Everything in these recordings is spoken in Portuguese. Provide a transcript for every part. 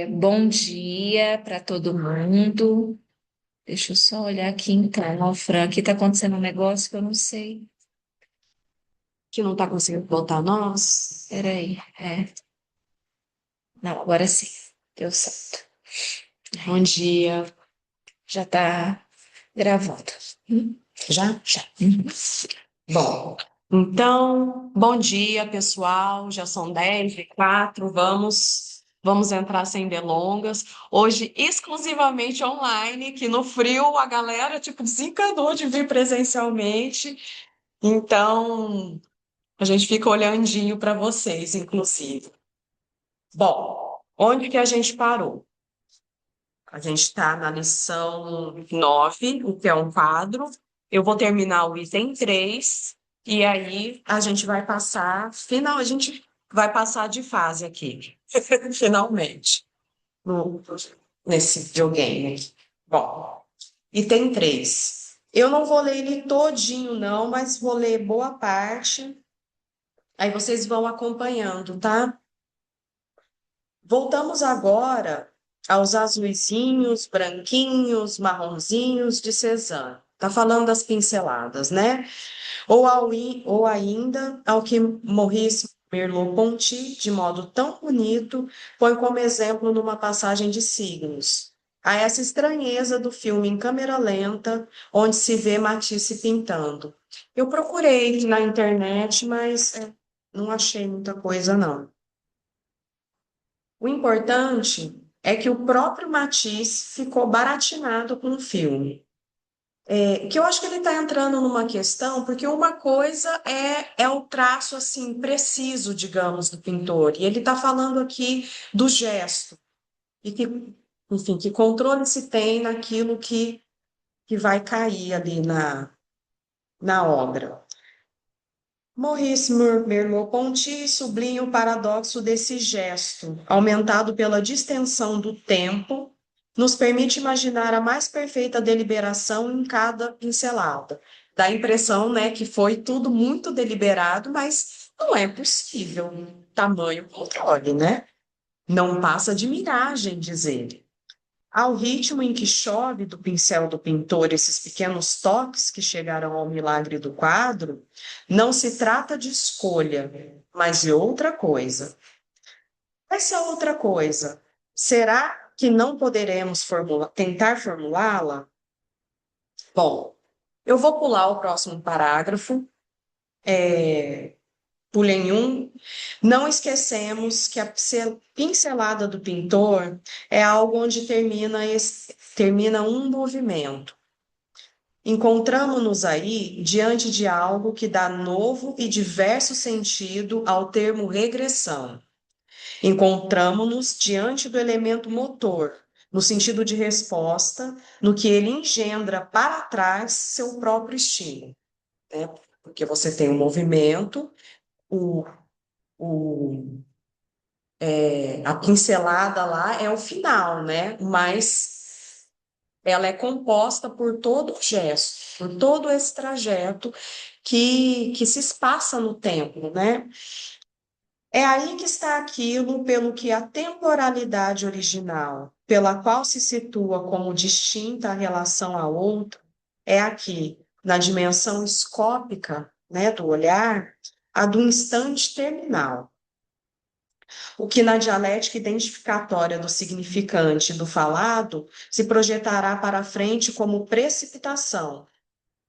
Bom dia para todo mundo. Deixa eu só olhar aqui então. Ó, Fran, aqui está acontecendo um negócio que eu não sei. Que não está conseguindo botar nós. Peraí. Não, agora sim. Deu certo. Bom dia. Já está gravando. Já? Já. Uhum. Bom, então, bom dia, pessoal. Já são 10h04. Vamos entrar sem delongas. Hoje, exclusivamente online, que no frio a galera, tipo, desencanou de vir presencialmente. Então, a gente fica olhandinho para vocês, inclusive. Bom, onde que a gente parou? A gente está na lição 9, o que é um quadro. Eu vou terminar o item 3 e aí a gente vai passar de fase aqui, finalmente, no- nesse videogame aqui. Bom, item 3. Eu não vou ler ele todinho, não, mas vou ler boa parte. Aí vocês vão acompanhando, tá? Voltamos agora aos azuizinhos, branquinhos, marronzinhos de Cézanne. Tá falando das pinceladas, né? Ou ainda ao que Maurice Merleau-Ponty, de modo tão bonito, põe como exemplo numa passagem de signos. A essa estranheza do filme em câmera lenta, onde se vê Matisse pintando. Eu procurei na internet, mas não achei muita coisa, não. O importante é que o próprio Matisse ficou baratinado com o filme. Que eu acho que ele está entrando numa questão, porque uma coisa é o traço assim preciso, digamos, do pintor, e ele está falando aqui do gesto, e que, enfim, que controle se tem naquilo que vai cair ali na obra. Maurice Merleau-Ponty sublinha o paradoxo desse gesto, aumentado pela distensão do tempo, nos permite imaginar a mais perfeita deliberação em cada pincelada. Dá a impressão, né, que foi tudo muito deliberado, mas não é possível. Tamanho controle, né? Não passa de miragem, diz ele. Ao ritmo em que chove do pincel do pintor esses pequenos toques que chegaram ao milagre do quadro, não se trata de escolha, mas de outra coisa. Essa outra coisa, será que não poderemos tentar formulá-la? Bom, eu vou pular o próximo parágrafo, pulem um. Não esquecemos que a pincelada do pintor é algo onde termina um movimento. Encontramo-nos aí diante de algo que dá novo e diverso sentido ao termo regressão. Encontramo-nos diante do elemento motor, no sentido de resposta, no que ele engendra para trás seu próprio estímulo, né? Porque você tem o movimento, o, a pincelada lá é o final, né? Mas ela é composta por todo o gesto, por todo esse trajeto que se espaça no tempo, né? É aí que está aquilo pelo que a temporalidade original, pela qual se situa como distinta a relação a outra, é aqui, na dimensão escópica, né, do olhar, a do instante terminal. O que na dialética identificatória do significante do falado se projetará para frente como precipitação.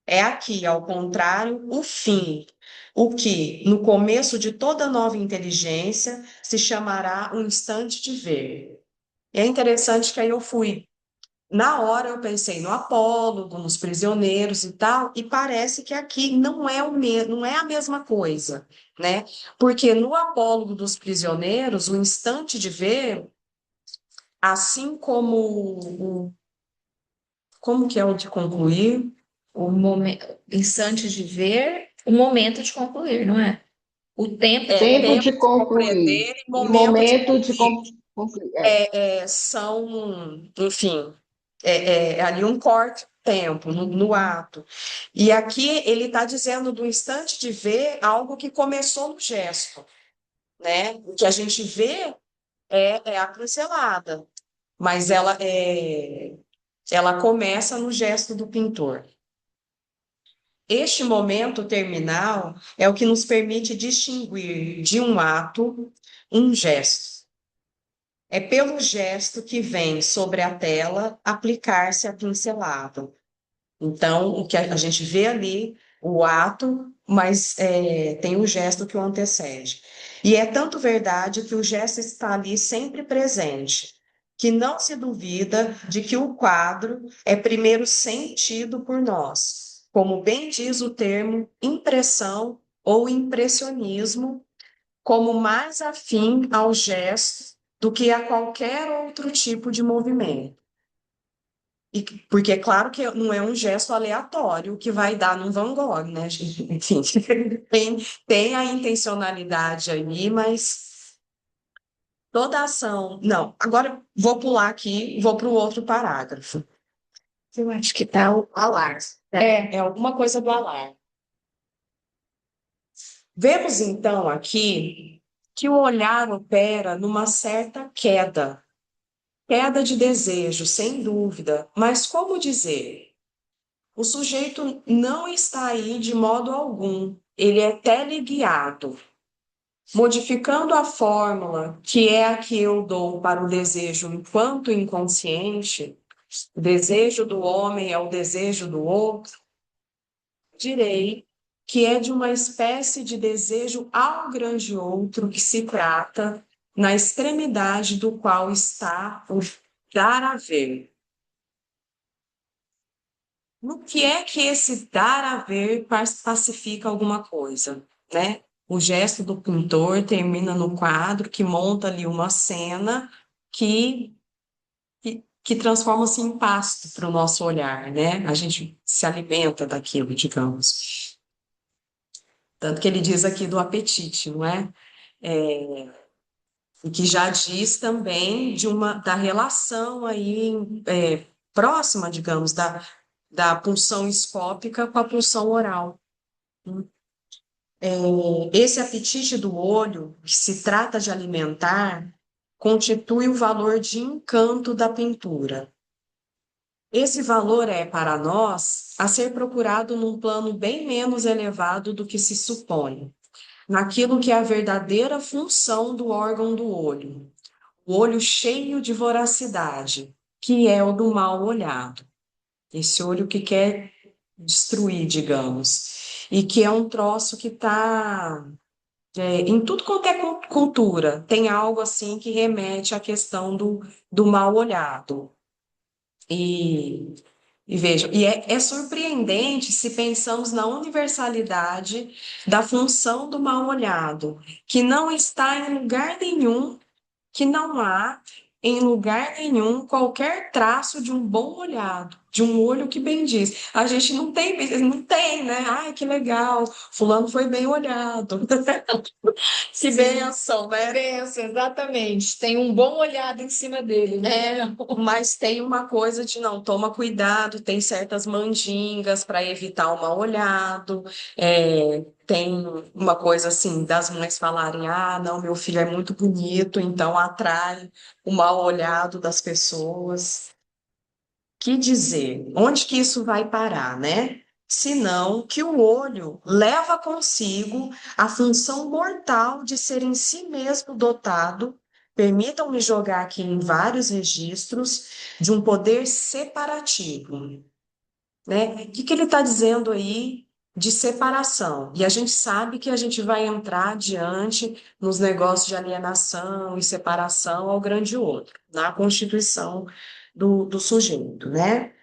É aqui, ao contrário, o fim, o que, no começo de toda nova inteligência, se chamará um instante de ver. E é interessante que aí eu fui. Na hora eu pensei no apólogo, nos prisioneiros e tal, e parece que aqui não é a mesma coisa, né? Porque no apólogo dos prisioneiros, o instante de ver, assim como que é o de concluir? O momento, instante de ver, o momento de concluir, não é? O tempo de Tempo concluir. de concluir Compreender e e momento de momento de concluir. concluir. São, enfim, é ali um corte de tempo no ato. E aqui ele está dizendo do instante de ver algo que começou no gesto, né? O que a gente vê é a pincelada, mas ela começa no gesto do pintor. Este momento terminal é o que nos permite distinguir de um ato um gesto. É pelo gesto que vem sobre a tela aplicar-se a pincelada. Então, o que a gente vê ali, o ato, mas tem o gesto que o antecede. E é tanto verdade que o gesto está ali sempre presente, que não se duvida de que o quadro é primeiro sentido por nós, como bem diz o termo impressão ou impressionismo, como mais afim ao gesto do que a qualquer outro tipo de movimento. Porque é claro que não é um gesto aleatório que vai dar num Van Gogh, né? Enfim, tem a intencionalidade aí, mas toda ação. Não, agora vou pular aqui, vou para o outro parágrafo. Eu acho que está o alar. É alguma coisa do alar. Vemos então aqui que o olhar opera numa certa queda. Queda de desejo, sem dúvida, mas como dizer? O sujeito não está aí de modo algum, ele é teleguiado, modificando a fórmula, que é a que eu dou para o desejo enquanto inconsciente, o desejo do homem é o desejo do outro, direi que é de uma espécie de desejo ao grande outro que se trata, na extremidade do qual está o dar a ver. No que é que esse dar a ver pacifica alguma coisa, né? O gesto do pintor termina no quadro que monta ali uma cena que transforma-se em pasto para o nosso olhar, né? A gente se alimenta daquilo, digamos. Tanto que ele diz aqui do apetite, não é? E que já diz também da relação aí próxima, digamos, da pulsão escópica com a pulsão oral. Esse apetite do olho, que se trata de alimentar, constitui o valor de encanto da pintura. Esse valor é, para nós, a ser procurado num plano bem menos elevado do que se supõe, naquilo que é a verdadeira função do órgão do olho, o olho cheio de voracidade, que é o do mal olhado. Esse olho que quer destruir, digamos, e que é um troço que está em tudo quanto é cultura, tem algo assim que remete à questão do mal olhado. E, e vejam, é surpreendente se pensamos na universalidade da função do mal olhado, que não está em lugar nenhum, que não há em lugar nenhum qualquer traço de um bom olhado, de um olho que bem diz. A gente não tem, né? Ai, que legal, fulano foi bem olhado. Que Sim, bênção, né? pensa, exatamente. Tem um bom olhado em cima dele, né? Mas tem uma coisa de não, toma cuidado, tem certas mandingas para evitar o mal olhado, tem uma coisa assim das mães falarem, ah, não, meu filho é muito bonito, então atrai o mal olhado das pessoas. Que dizer? Onde que isso vai parar, né? Senão que o olho leva consigo a função mortal de ser em si mesmo dotado, permitam-me jogar aqui em vários registros, de um poder separativo, né? O que que ele está dizendo aí de separação? E a gente sabe que a gente vai entrar adiante nos negócios de alienação e separação ao grande outro, na constituição do sujeito, né?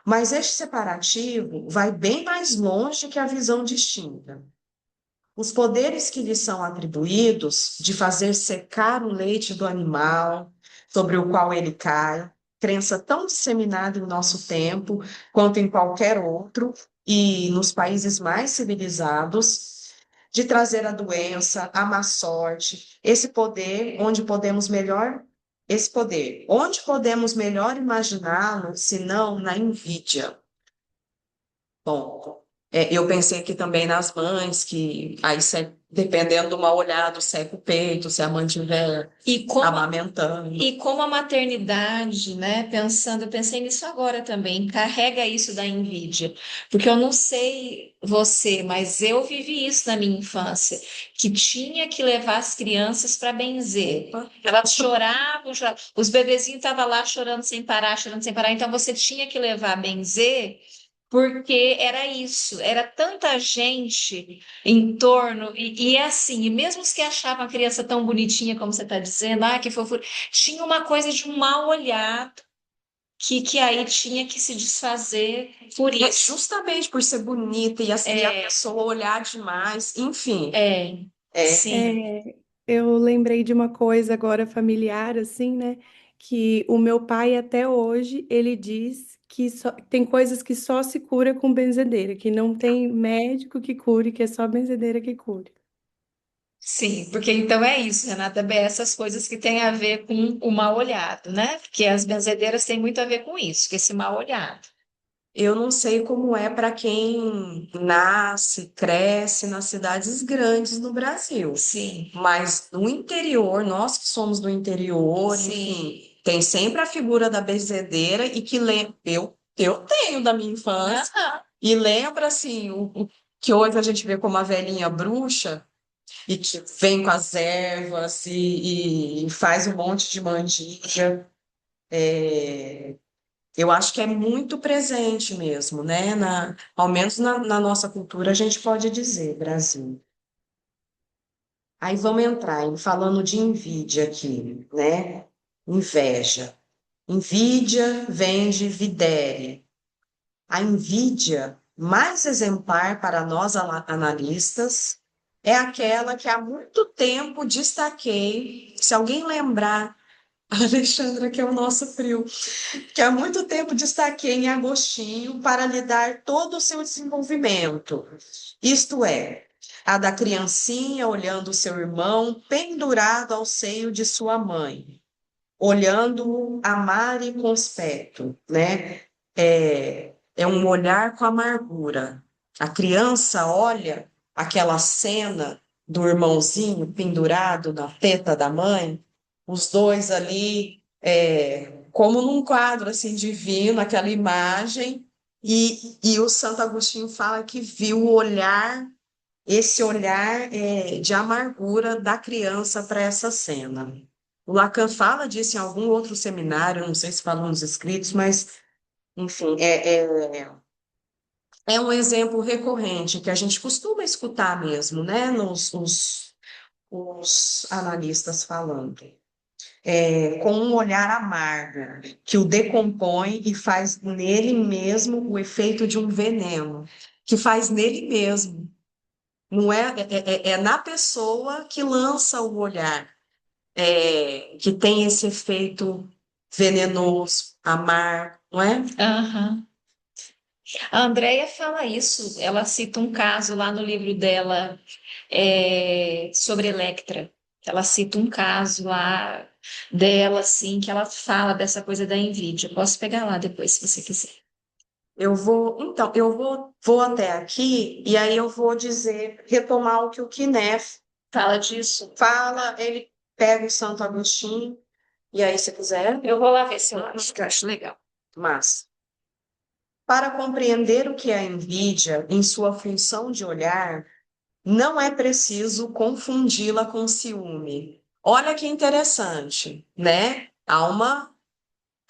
Mas este separativo vai bem mais longe que a visão distinta. Os poderes que lhe são atribuídos de fazer secar o leite do animal sobre o qual ele cai, crença tão disseminada em nosso tempo quanto em qualquer outro, e nos países mais civilizados, de trazer a doença, a má sorte, esse poder, onde podemos melhor imaginá-lo, senão na invídia. Bom, Eu pensei aqui também nas mães, que aí, dependendo de uma olhada, seca o peito, se a mãe estiver E como amamentando. E como a maternidade, né, pensando, eu pensei nisso agora também, carrega isso da envidia, porque eu não sei você, mas eu vivi isso na minha infância, que tinha que levar as crianças para benzer. Elas choravam, choravam, os bebezinhos estavam lá chorando sem parar, então você tinha que levar a benzer. Porque era isso, era tanta gente em torno, e é assim, e mesmo os que achavam a criança tão bonitinha como você está dizendo, que fofura, tinha uma coisa de um mal olhado que aí tinha que se desfazer por isso. Justamente por ser bonita e a pessoa olhar demais, enfim. É, É, sim, É, eu lembrei de uma coisa agora familiar, assim, né? Que o meu pai até hoje, ele diz que tem coisas que só se cura com benzedeira, que não tem médico que cure, que é só benzedeira que cure. sim, porque então é isso, Renata, é essas coisas que têm a ver com o mal olhado, né? Porque as benzedeiras têm muito a ver com isso, com esse mal olhado. eu não sei como é para quem nasce, cresce nas cidades grandes no Brasil, Sim, mas no interior, nós que somos do interior, sim. enfim, tem sempre a figura da benzedeira e que eu tenho da minha infância Aham. e lembra assim o que hoje a gente vê como a velhinha bruxa e que vem com as ervas e faz um monte de mandinga. Eu acho que é muito presente mesmo, né? Ao menos na nossa cultura, a gente pode dizer, Brasil. Aí vamos entrar falando de envidia aqui, né? Inveja. Invídia vem de videre. A invídia mais exemplar para nós analistas é aquela que há muito tempo destaquei. Se alguém lembrar, a Alexandra, que é o nosso frio, que há muito tempo destaquei em Agostinho para lhe dar todo o seu desenvolvimento. Isto é, a da criancinha olhando o seu irmão pendurado ao seio de sua mãe, olhando-o amar e conspecto, né? É um olhar com amargura. A criança olha aquela cena do irmãozinho pendurado na teta da mãe, os dois ali, como num quadro assim divino, aquela imagem, e o Santo Agostinho fala que viu o olhar, esse olhar de amargura da criança para essa cena. O Lacan fala disso em algum outro seminário, não sei se fala nos escritos, mas, enfim, é um exemplo recorrente que a gente costuma escutar mesmo, né, os analistas falando. Com um olhar amargo, que o decompõe e faz nele mesmo o efeito de um veneno, que faz nele mesmo. Não é na pessoa que lança o olhar, que tem esse efeito venenoso, amargo, não é? Aham. A Andrea fala isso, ela cita um caso lá no livro dela sobre Electra. Ela cita um caso lá dela, assim, que ela fala dessa coisa da envidia. Posso pegar lá depois, se você quiser. Eu vou até aqui e aí eu vou dizer, retomar o que o Kneff Fala disso. fala, ele pega o Santo Agostinho, e aí, se quiser, Eu vou lá ver se eu acho, que eu acho legal. mas para compreender o que é a envidia em sua função de olhar, não é preciso confundi-la com ciúme. Olha que interessante, né? Há uma,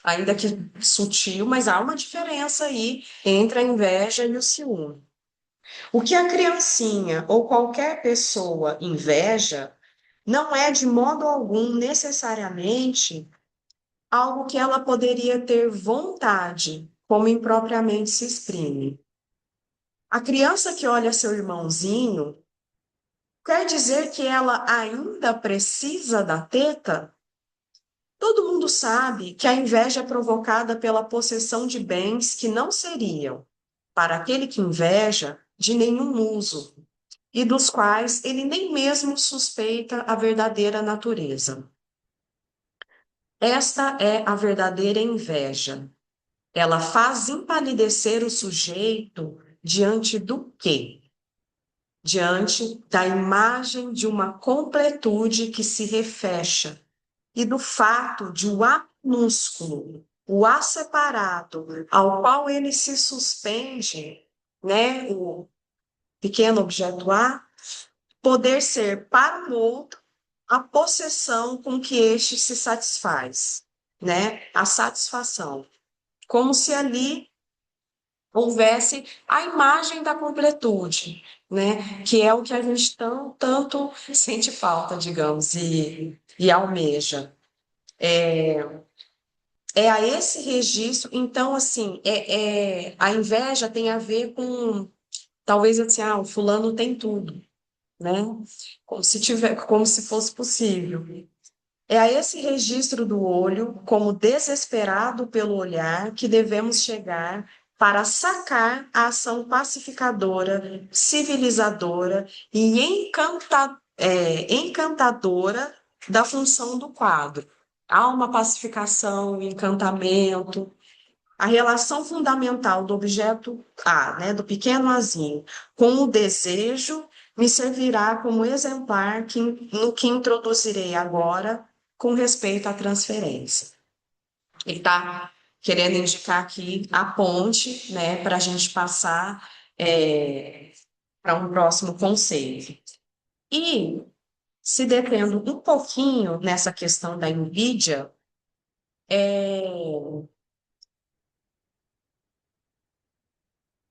ainda que sutil, mas há uma diferença aí entre a inveja e o ciúme. O que a criancinha ou qualquer pessoa inveja não é de modo algum necessariamente algo que ela poderia ter vontade, como impropriamente se exprime. A criança que olha seu irmãozinho quer dizer que ela ainda precisa da teta? Todo mundo sabe que a inveja é provocada pela possessão de bens que não seriam, para aquele que inveja, de nenhum uso, e dos quais ele nem mesmo suspeita a verdadeira natureza. Esta é a verdadeira inveja. Ela faz empalidecer o sujeito diante do quê? Diante da imagem de uma completude que se refecha e do fato de o A minúsculo, o A separado, ao qual ele se suspende, né, o pequeno objeto A, poder ser para o outro a possessão com que este se satisfaz, né? A satisfação. Como se ali houvesse a imagem da completude, né? Que é o que a gente tanto sente falta, digamos, e almeja. É a esse registro, então, assim, a inveja tem a ver com, talvez assim, o fulano tem tudo, né? Como se fosse possível. É a esse registro do olho, como desesperado pelo olhar, que devemos chegar para sacar a ação pacificadora, civilizadora e encantadora da função do quadro. Há uma pacificação, um encantamento, a relação fundamental do objeto A, né, do pequeno azinho, com o desejo, me servirá como exemplar no que introduzirei agora com respeito à transferência. Ele está querendo indicar aqui a ponte, né, para a gente passar para um próximo conceito. E, se detendo um pouquinho nessa questão da invídia,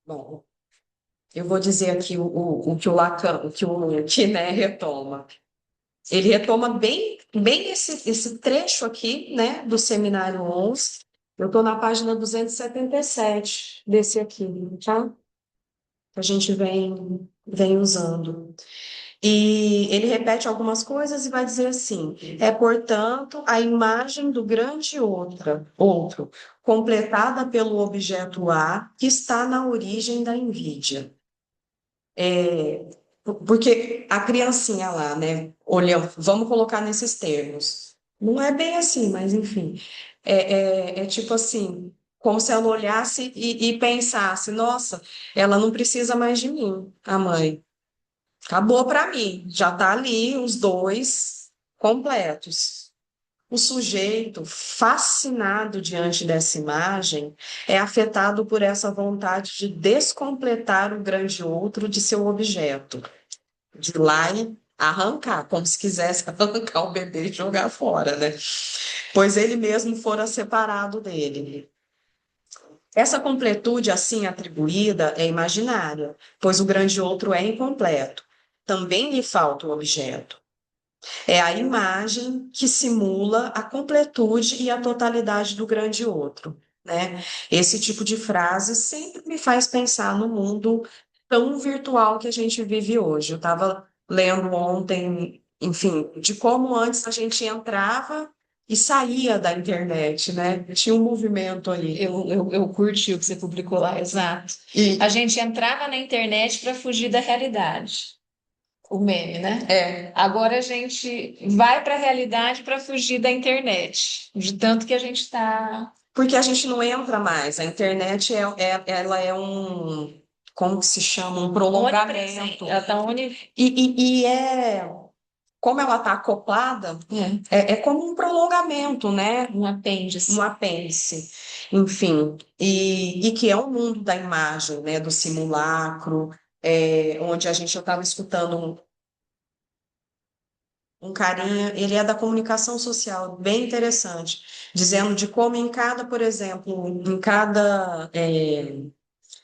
bom, eu vou dizer aqui o que o Lacan, o que o Quiné retoma. Ele retoma bem esse trecho aqui, né, do Seminário 11. Eu estou na página 277 desse aqui, tá? Que a gente vem usando. E ele repete algumas coisas e vai dizer assim: é, portanto, a imagem do grande outro, completada pelo objeto A, que está na origem da invídia. Porque a criancinha lá, né, olhando, vamos colocar nesses termos. Não é bem assim, mas enfim. É tipo assim, como se ela olhasse e pensasse, nossa, ela não precisa mais de mim, a mãe. Acabou para mim, já está ali os dois completos. O sujeito, fascinado diante dessa imagem, é afetado por essa vontade de descompletar o grande outro de seu objeto, de ir lá e arrancar, como se quisesse arrancar o bebê e jogar fora, né? Pois ele mesmo fora separado dele. Essa completude assim atribuída é imaginária, pois o grande outro é incompleto. Também lhe falta o objeto. É a imagem que simula a completude e a totalidade do grande outro, né? Esse tipo de frase sempre me faz pensar no mundo tão virtual que a gente vive hoje. Eu estava lendo ontem, enfim, de como antes a gente entrava e saía da internet, né? Tinha um movimento ali. Eu curti o que você publicou lá, exato. E A gente entrava na internet para fugir da realidade. O meme, né? Agora a gente vai para a realidade para fugir da internet, de tanto que a gente está porque a gente não entra mais. A internet ela é como que se chama? Um prolongamento. ela está Como ela está acoplada, é como um prolongamento, né? um apêndice. Um apêndice, enfim, e que é o mundo da imagem, né? Do simulacro, onde a gente estava escutando um carinha, ele é da comunicação social, bem interessante, dizendo de como em cada, por exemplo, em cada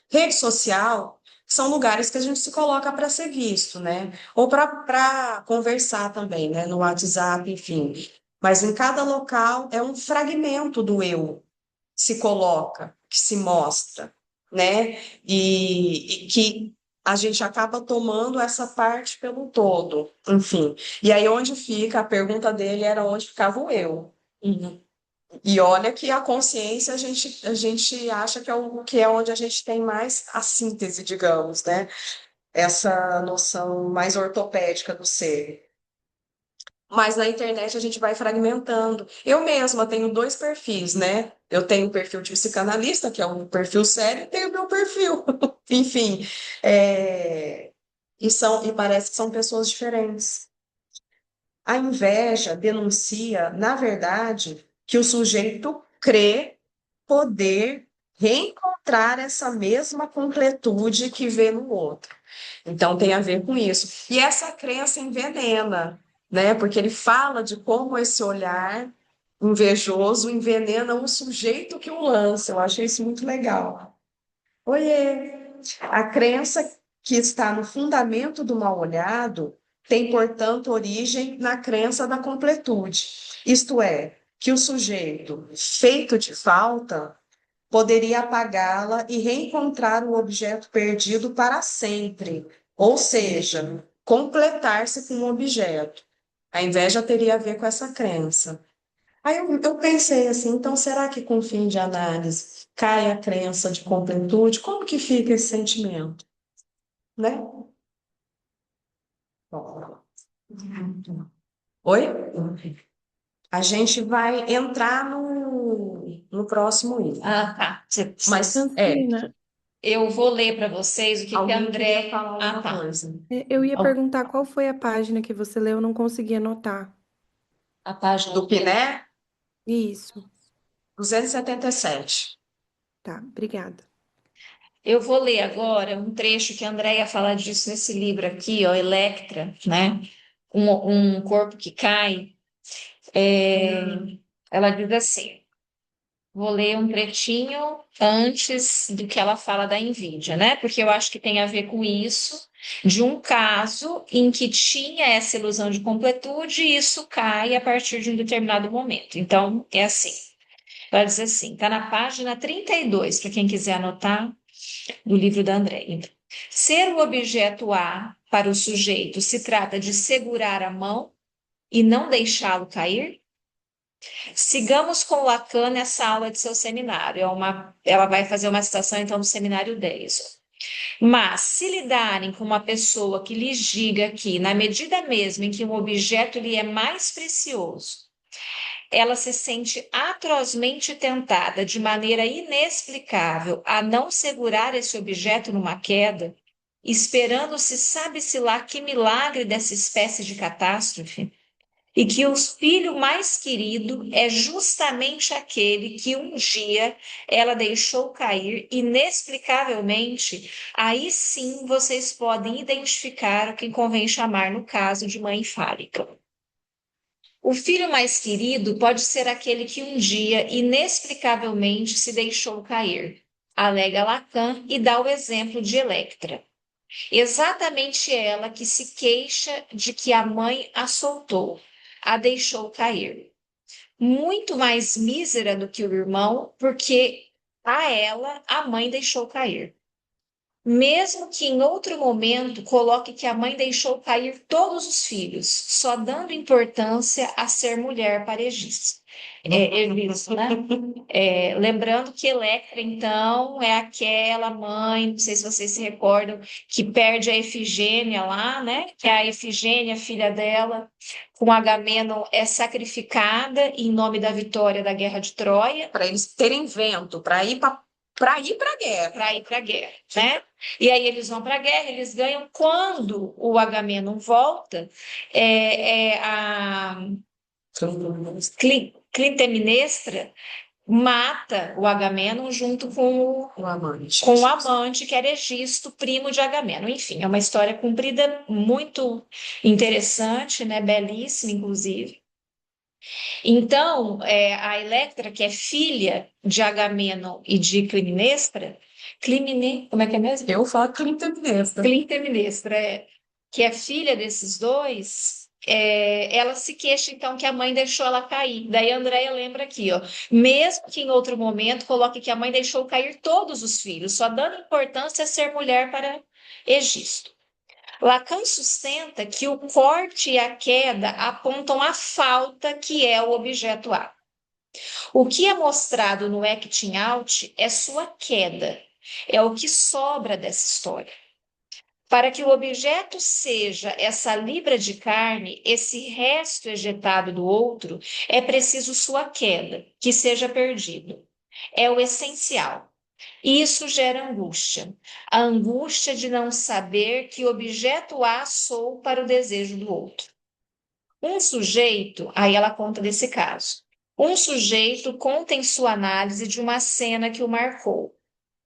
rede social, são lugares que a gente se coloca para ser visto, né? Ou para conversar também, né? No WhatsApp, enfim. Mas em cada local é um fragmento do eu que se coloca, que se mostra, né? E que a gente acaba tomando essa parte pelo todo, enfim. E aí onde fica, a pergunta dele era onde ficava o eu. Uhum. E olha que a consciência a gente acha que é onde a gente tem mais a síntese, digamos, né? Essa noção mais ortopédica do ser. mas na internet a gente vai fragmentando. Eu mesma tenho dois perfis, né? Eu tenho o perfil de psicanalista, que é um perfil sério, e tenho o meu perfil. Enfim, e parece que são pessoas diferentes. A inveja denuncia, na verdade, que o sujeito crê poder reencontrar essa mesma completude que vê no outro. Então tem a ver com isso. E essa crença envenena, né? Porque ele fala de como esse olhar invejoso envenena o sujeito que o lança. Eu achei isso muito legal. Oiê! A crença que está no fundamento do mal-olhado tem, portanto, origem na crença da completude, isto é, que o sujeito, feito de falta, poderia apagá-la e reencontrar o objeto perdido para sempre, ou seja, completar-se com o objeto. A inveja teria a ver com essa crença. Aí eu pensei assim, então será que com o fim de análise cai a crença de completude? Como que fica esse sentimento, né? Oi? A gente vai entrar no próximo item. Ah, tá. Mas Francina, Eu vou ler para vocês o que alguém André. queria falar Ah, alguma tá. coisa. eu ia perguntar qual foi a página que você leu, eu não consegui anotar. A página Do Piné, Isso, 277. tá, obrigada. Eu vou ler agora um trecho que a Andréia fala disso nesse livro aqui, ó, Electra, né? Um corpo que cai. É, ela diz assim: vou ler um trechinho antes do que ela fala da Nvidia, né? Porque eu acho que tem a ver com isso, de um caso em que tinha essa ilusão de completude e isso cai a partir de um determinado momento. Então, é assim. Ela diz assim, está na página 32, para quem quiser anotar, do livro da Andréia. Ser o objeto A para o sujeito se trata de segurar a mão e não deixá-lo cair? Sigamos com Lacan nessa aula de seu seminário. Ela vai fazer uma citação, então, do seminário 10. Mas, se lidarem com uma pessoa que lhes diga que, na medida mesmo em que um objeto lhe é mais precioso, ela se sente atrozmente tentada, de maneira inexplicável, a não segurar esse objeto numa queda, esperando-se sabe-se lá que milagre dessa espécie de catástrofe, e que o filho mais querido é justamente aquele que um dia ela deixou cair inexplicavelmente, aí sim vocês podem identificar o que convém chamar, no caso, de mãe fálica. O filho mais querido pode ser aquele que um dia inexplicavelmente se deixou cair, alega Lacan e dá o exemplo de Electra. Exatamente ela que se queixa de que a mãe a soltou, a deixou cair. Muito mais mísera do que o irmão, porque a ela a mãe deixou cair. Mesmo que em outro momento coloque que a mãe deixou cair todos os filhos, só dando importância a ser mulher parejista. Isso, né? Lembrando que Electra, então, é aquela mãe, não sei se vocês se recordam, que perde a Efigênia lá, né? Que é a Efigênia, filha dela, com Agamenon, é sacrificada em nome da vitória da Guerra de Troia. Para eles terem vento, para ir para a guerra. Para ir para a guerra, né? E aí eles vão para a guerra, eles ganham. Quando o Agamenon volta, a Clitemnestra mata o Agamenon junto com o amante, que era Egisto, primo de Agamenon. Enfim, é uma história comprida, muito interessante, né? Belíssima, inclusive. Então, a Electra, que é filha de Agamenon e de Clitemnestra, como é que é mesmo? Eu falo Clitemnestra. Clitemnestra, que é filha desses dois, ela se queixa, então, que a mãe deixou ela cair. Daí a Andréia lembra aqui, ó, mesmo que em outro momento coloque que a mãe deixou cair todos os filhos, só dando importância a ser mulher para Egisto. Lacan sustenta que o corte e a queda apontam a falta que é o objeto A. O que é mostrado no acting out é sua queda, é o que sobra dessa história. Para que o objeto seja essa libra de carne, esse resto ejetado do outro, é preciso sua queda, que seja perdido. É o essencial. Isso gera angústia. A angústia de não saber que objeto há sou para o desejo do outro. Um sujeito, aí ela conta desse caso. Um sujeito conta em sua análise de uma cena que o marcou.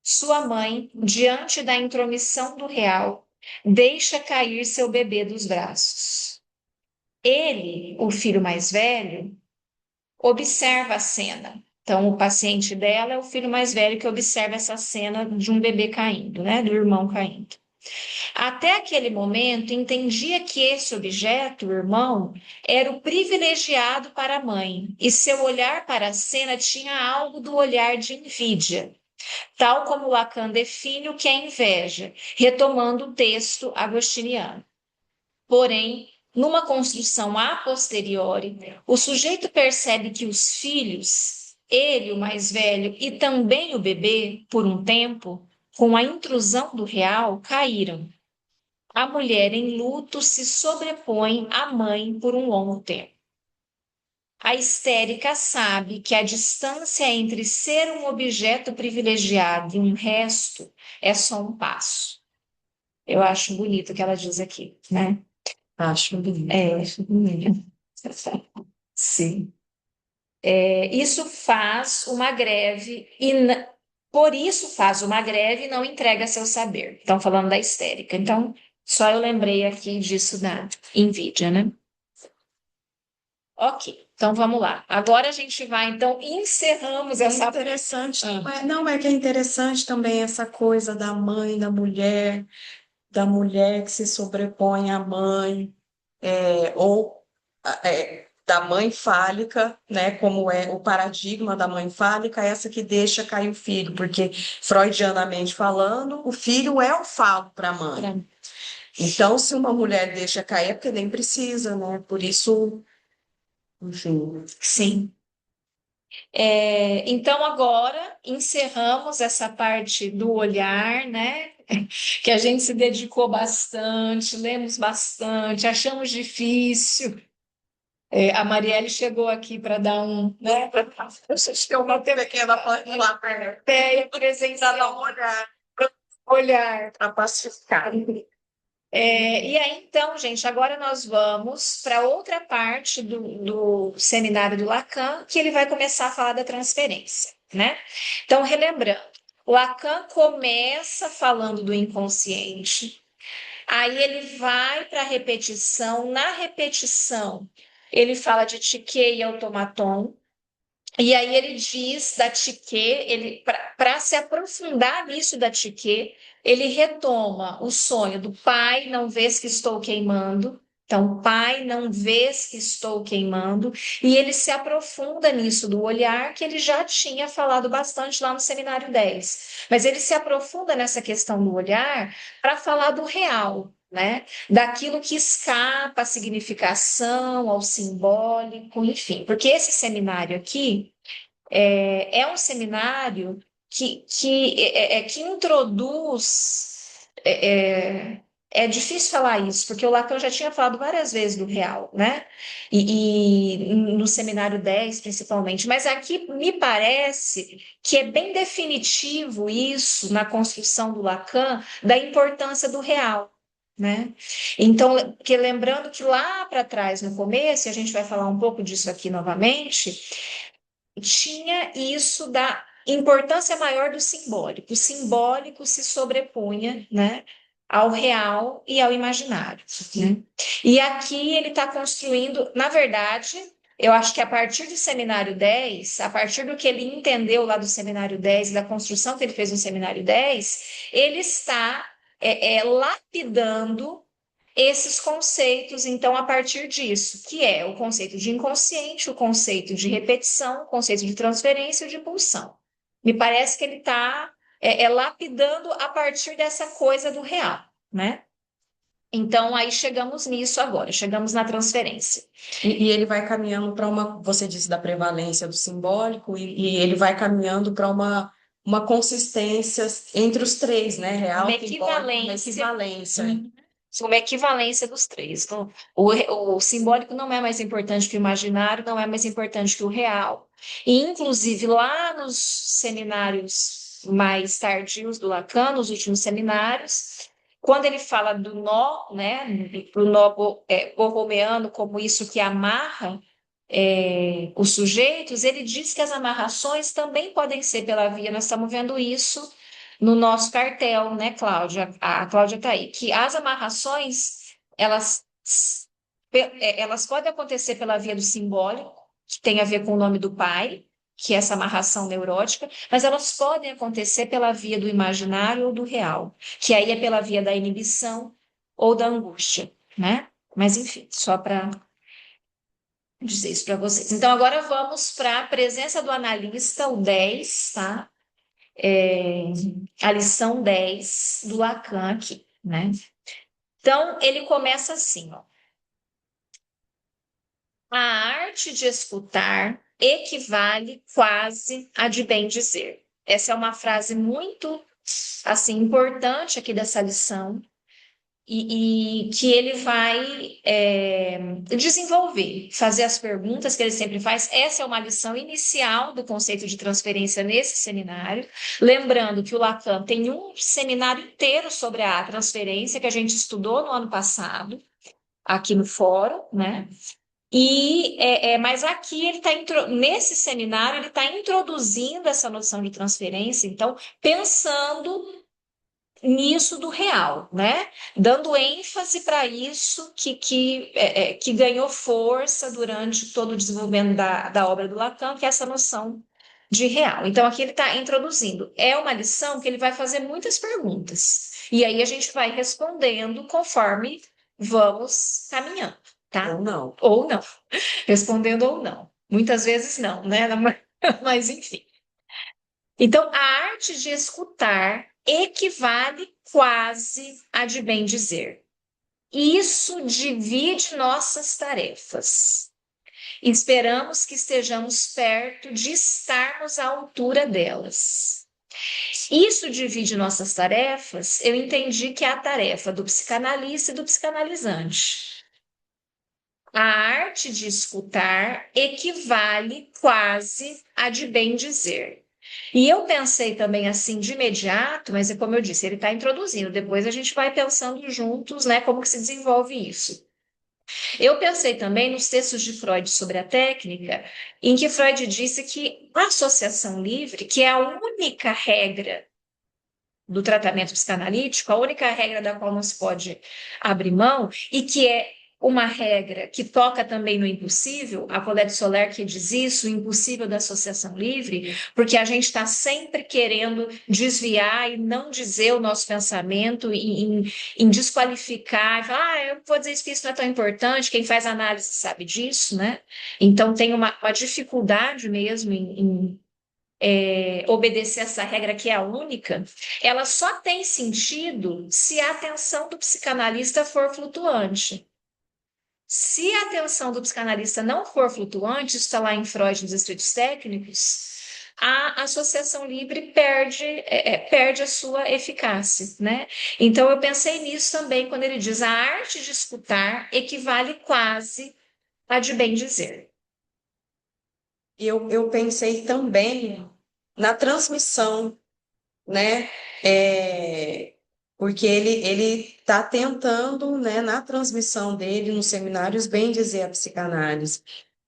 Sua mãe, diante da intromissão do real, deixa cair seu bebê dos braços. Ele, o filho mais velho, observa a cena. Então, o paciente dela é o filho mais velho que observa essa cena de um bebê caindo, né? Do irmão caindo. Até aquele momento, entendia que esse objeto, o irmão, era o privilegiado para a mãe, e seu olhar para a cena tinha algo do olhar de invídia, tal como Lacan define o que é inveja, retomando o texto agostiniano. Porém, numa construção a posteriori, o sujeito percebe que os filhos, ele, o mais velho, e também o bebê, por um tempo, com a intrusão do real, caíram. A mulher em luto se sobrepõe à mãe por um longo tempo. A histérica sabe que a distância entre ser um objeto privilegiado e um resto é só um passo. Eu acho bonito o que ela diz aqui, né? Acho bonito. Acho bonito. Sim. Isso faz uma greve por isso faz uma greve e não entrega seu saber. Estão falando da histérica. Então, só eu lembrei aqui disso da invídia, né? Ok, então vamos lá. Agora a gente vai, então, encerramos É essa. interessante, não, é que é interessante também essa coisa da mãe, da mulher que se sobrepõe à mãe, ou da mãe fálica, né, como é o paradigma da mãe fálica, essa que deixa cair o filho, porque freudianamente falando, o filho é o falo para a mãe. Então, se uma mulher deixa cair, é porque nem precisa, né? Por isso, enfim. Sim. Então, agora encerramos essa parte do olhar, né? Que a gente se dedicou bastante, lemos bastante, achamos difícil. A Marielle chegou aqui para dar um, né? A gente tem uma pequena plateia presencial, olhar Para pacificar. E aí, então, gente, agora nós vamos para outra parte do seminário do Lacan, que ele vai começar a falar da transferência, né? Então, relembrando, Lacan começa falando do inconsciente, aí ele vai para a repetição, na repetição, ele fala de tique e automaton, e aí ele diz da tique, ele para se aprofundar nisso da tique, ele retoma o sonho do pai, não vês que estou queimando. Então, pai, não vês que estou queimando, e ele se aprofunda nisso do olhar, que ele já tinha falado bastante lá no seminário 10. Mas ele se aprofunda nessa questão do olhar para falar do real, né? Daquilo que escapa à significação, ao simbólico, enfim. Porque esse seminário aqui é um seminário que introduz. É difícil falar isso, porque o Lacan já tinha falado várias vezes do real, né? E no seminário 10, principalmente. Mas aqui me parece que é bem definitivo isso na construção do Lacan, da importância do real. Né? Então, que lembrando que lá para trás, no começo, e a gente vai falar um pouco disso aqui novamente, tinha isso da importância maior do simbólico. O simbólico se sobrepunha, né, ao real e ao imaginário, né? E aqui ele está construindo, na verdade, eu acho que a partir do seminário 10, a partir do que ele entendeu lá do seminário 10 e da construção que ele fez no seminário 10, ele está lapidando esses conceitos, então, a partir disso, que é o conceito de inconsciente, o conceito de repetição, o conceito de transferência e de pulsão. Me parece que ele está lapidando a partir dessa coisa do real, né? Então, aí chegamos nisso agora, chegamos na transferência. E ele vai caminhando para você disse da prevalência do simbólico, e ele vai caminhando para uma uma consistência entre os três, né? Real, Uma simbólico, uma equivalência. equivalência. Uma equivalência dos três. Então, o simbólico não é mais importante que o imaginário, não é mais importante que o real. E, inclusive, lá nos seminários mais tardios do Lacan, nos últimos seminários, quando ele fala do nó, né, do nó borromeano como isso que amarra os sujeitos, ele diz que as amarrações também podem ser pela via, nós estamos vendo isso no nosso cartel, né, Cláudia? A Cláudia está aí, que as amarrações, elas podem acontecer pela via do simbólico, que tem a ver com o nome do pai, que é essa amarração neurótica, mas elas podem acontecer pela via do imaginário ou do real, que aí é pela via da inibição ou da angústia, né? Mas, enfim, só para dizer isso para vocês. Então, agora vamos para a presença do analista, o 10, tá? A lição 10 do Lacan aqui, né? Então, ele começa assim, ó. A arte de escutar equivale quase a de bem dizer. Essa é uma frase muito, assim, importante aqui dessa lição, e que ele vai desenvolver, fazer as perguntas que ele sempre faz. Essa é uma lição inicial do conceito de transferência nesse seminário. Lembrando que o Lacan tem um seminário inteiro sobre a transferência que a gente estudou no ano passado, aqui no fórum, né? Mas aqui ele está nesse seminário ele está introduzindo essa noção de transferência, então pensando nisso do real, né? Dando ênfase para isso que ganhou força durante todo o desenvolvimento da obra do Lacan, que é essa noção de real. Então, aqui ele está introduzindo. É uma lição que ele vai fazer muitas perguntas. E aí a gente vai respondendo conforme vamos caminhando, tá? Ou não. Ou não. Respondendo ou não. Muitas vezes não, né? Mas enfim. Então, a arte de escutar equivale quase a de bem dizer. Isso divide nossas tarefas. Esperamos que estejamos perto de estarmos à altura delas. Isso divide nossas tarefas, eu entendi que é a tarefa do psicanalista e do psicanalizante. A arte de escutar equivale quase a de bem dizer. E eu pensei também assim de imediato, mas é como eu disse, ele está introduzindo, depois a gente vai pensando juntos, né, como que se desenvolve isso. Eu pensei também nos textos de Freud sobre a técnica, em que Freud disse que a associação livre, que é a única regra do tratamento psicanalítico, a única regra da qual não se pode abrir mão, e que é uma regra que toca também no impossível, a Colette Soler que diz isso, o impossível da associação livre, porque a gente está sempre querendo desviar e não dizer o nosso pensamento, em desqualificar, e falar, eu vou dizer isso que isso não é tão importante, quem faz análise sabe disso, né? Então tem uma dificuldade mesmo em obedecer essa regra que é a única, ela só tem sentido se a atenção do psicanalista for flutuante. Se a atenção do psicanalista não for flutuante, isso está lá em Freud nos escritos técnicos, a associação livre perde a sua eficácia, né? Então eu pensei nisso também quando ele diz a arte de escutar equivale quase a de bem dizer. Eu pensei também na transmissão, né? Porque ele está tentando, né, na transmissão dele, nos seminários, bem dizer a psicanálise.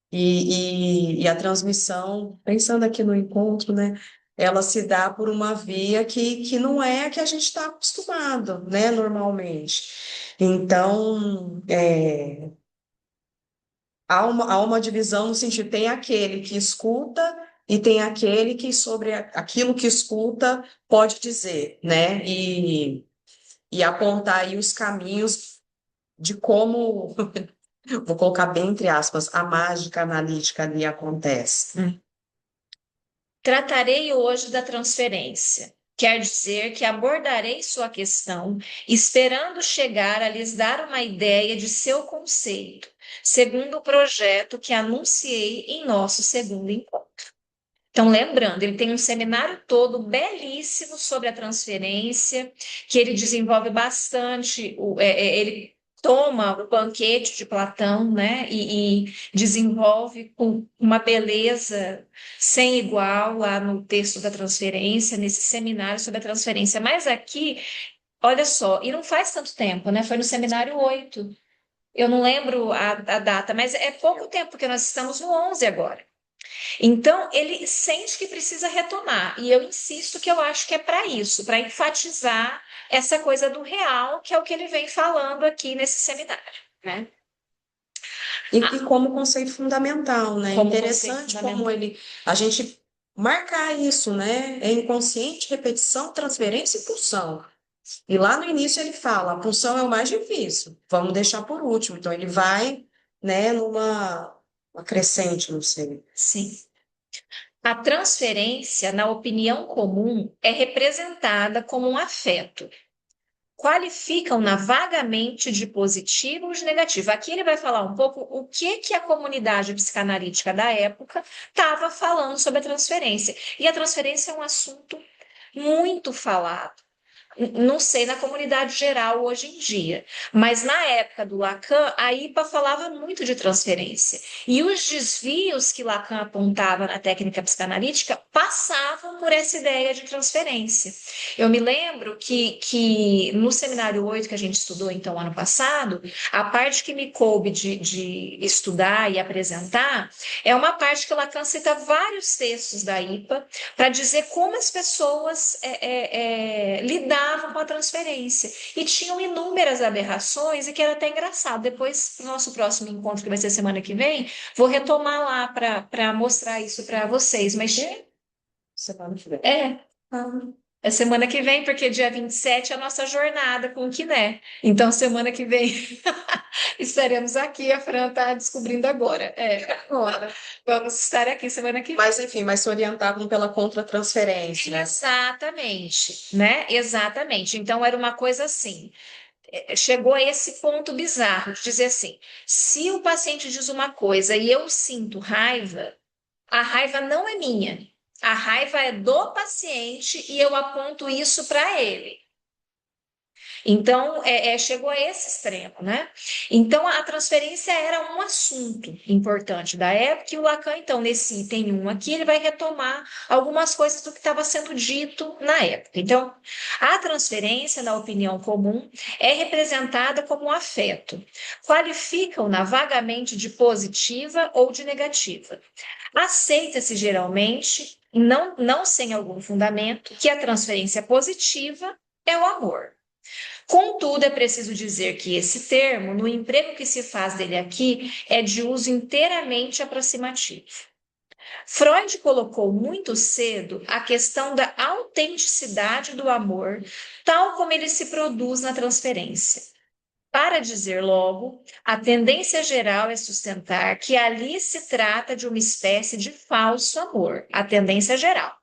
E a transmissão, pensando aqui no encontro, né, ela se dá por uma via que não é a que a gente está acostumado, né, normalmente. Então, há uma divisão no sentido, tem aquele que escuta e tem aquele que sobre aquilo que escuta pode dizer, né? E apontar aí os caminhos de como, vou colocar bem entre aspas, a mágica analítica ali acontece. Tratarei hoje da transferência. Quer dizer que abordarei sua questão, esperando chegar a lhes dar uma ideia de seu conceito, segundo o projeto que anunciei em nosso segundo encontro. Então, lembrando, ele tem um seminário todo belíssimo sobre a transferência, que ele desenvolve bastante, ele toma o banquete de Platão, né, e desenvolve com uma beleza sem igual lá no texto da transferência, nesse seminário sobre a transferência. Mas aqui, olha só, e não faz tanto tempo, né, foi no seminário 8. Eu não lembro a data, mas é pouco tempo, porque nós estamos no 11 agora. Então, ele sente que precisa retomar, e eu insisto que eu acho que é para isso, para enfatizar essa coisa do real, que é o que ele vem falando aqui nesse seminário, né? E como conceito fundamental, né? Como conceito Interessante como fundamental. a gente marcar isso, né? É inconsciente, repetição, transferência e pulsão. E lá no início ele fala, a pulsão é o mais difícil, vamos deixar por último. Então ele vai, né, numa uma crescente, não sei. Sim. A transferência, na opinião comum, é representada como um afeto. Qualificam-na vagamente de positivo ou de negativo. Aqui ele vai falar um pouco o que a comunidade psicanalítica da época estava falando sobre a transferência. E a transferência é um assunto muito falado. Não sei na comunidade geral hoje em dia, mas na época do Lacan, a IPA falava muito de transferência. E os desvios que Lacan apontava na técnica psicanalítica passavam por essa ideia de transferência. Eu me lembro que no seminário 8 que a gente estudou, então, ano passado, a parte que me coube de estudar e apresentar é uma parte que Lacan cita vários textos da IPA para dizer como as pessoas lidavam com a transferência. E tinham inúmeras aberrações, e que era até engraçado. Depois, no nosso próximo encontro, que vai ser semana que vem, vou retomar lá para mostrar isso para vocês. Mas Semana que vem. é semana que vem, porque dia 27 é a nossa jornada com o Kiné. Então, semana que vem estaremos aqui. A Fran está descobrindo agora. Agora. Vamos estar aqui semana que vem. Mas enfim, mas se orientavam pela contratransferência, né? Exatamente, né? Exatamente. Então, era uma coisa assim. Chegou a esse ponto bizarro de dizer assim: se o paciente diz uma coisa e eu sinto raiva, a raiva não é minha. A raiva é do paciente e eu aponto isso para ele. Então, chegou a esse extremo, né? Então, a transferência era um assunto importante da época, e o Lacan, então, nesse item 1 aqui, ele vai retomar algumas coisas do que estava sendo dito na época. Então, a transferência, na opinião comum, é representada como um afeto. Qualificam-na vagamente de positiva ou de negativa. Aceita-se geralmente, não sem algum fundamento, que a transferência positiva é o amor. Contudo, é preciso dizer que esse termo, no emprego que se faz dele aqui, é de uso inteiramente aproximativo. Freud colocou muito cedo a questão da autenticidade do amor, tal como ele se produz na transferência. Para dizer logo, a tendência geral é sustentar que ali se trata de uma espécie de falso amor, a tendência geral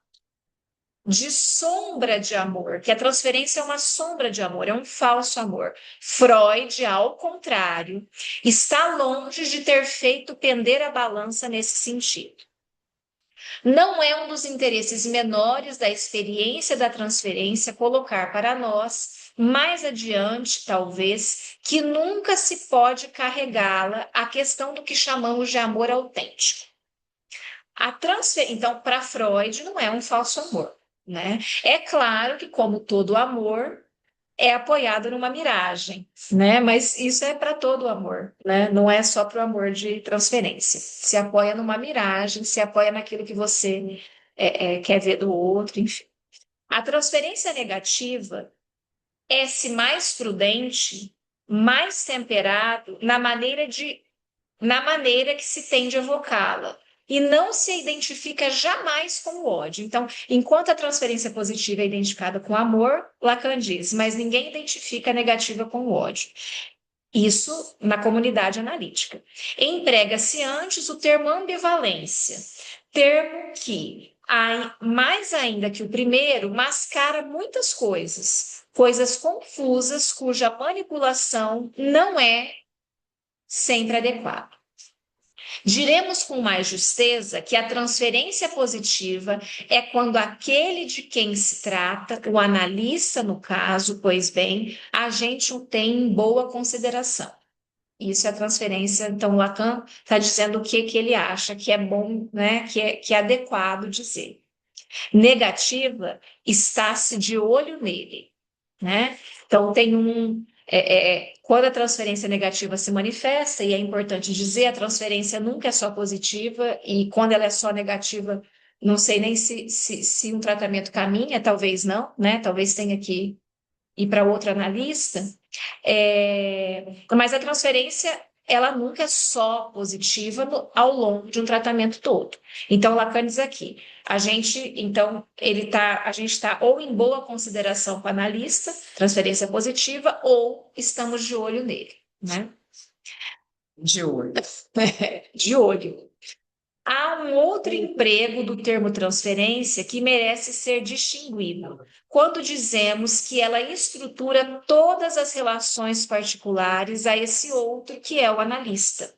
de sombra de amor, que a transferência é uma sombra de amor, é um falso amor. Freud, ao contrário, está longe de ter feito pender a balança nesse sentido. Não é um dos interesses menores da experiência da transferência colocar para nós, mais adiante, talvez, que nunca se pode carregá-la a questão do que chamamos de amor autêntico. Então, para Freud, não é um falso amor, né? É claro que, como todo amor, é apoiado numa miragem, né? Mas isso é para todo amor, né? Não é só para o amor de transferência. Se apoia numa miragem, se apoia naquilo que você quer ver do outro, enfim. A transferência negativa é-se mais prudente, mais temperado na maneira que se tende a evocá-la, e não se identifica jamais com o ódio. Então, enquanto a transferência positiva é identificada com amor, Lacan diz, mas ninguém identifica a negativa com o ódio. Isso na comunidade analítica. Emprega-se antes o termo ambivalência, termo que, mais ainda que o primeiro, mascara muitas coisas, coisas confusas cuja manipulação não é sempre adequada. Diremos com mais justeza que a transferência positiva é quando aquele de quem se trata, o analista no caso, pois bem, a gente o tem em boa consideração. Isso é a transferência. Então, Lacan está dizendo o que ele acha que é bom, né, que é adequado dizer. Negativa, está-se de olho nele, né? Então, quando a transferência negativa se manifesta, e é importante dizer, a transferência nunca é só positiva, e quando ela é só negativa, não sei nem se um tratamento caminha, talvez não, né? Talvez tenha que ir para outro analista. Mas a transferência, ela nunca é só positiva ao longo de um tratamento todo. Então, Lacan diz aqui, a gente está ou em boa consideração com o analista, transferência positiva, ou estamos de olho nele, né? De olho. De olho. Há um outro emprego do termo transferência que merece ser distinguido, quando dizemos que ela estrutura todas as relações particulares a esse outro que é o analista,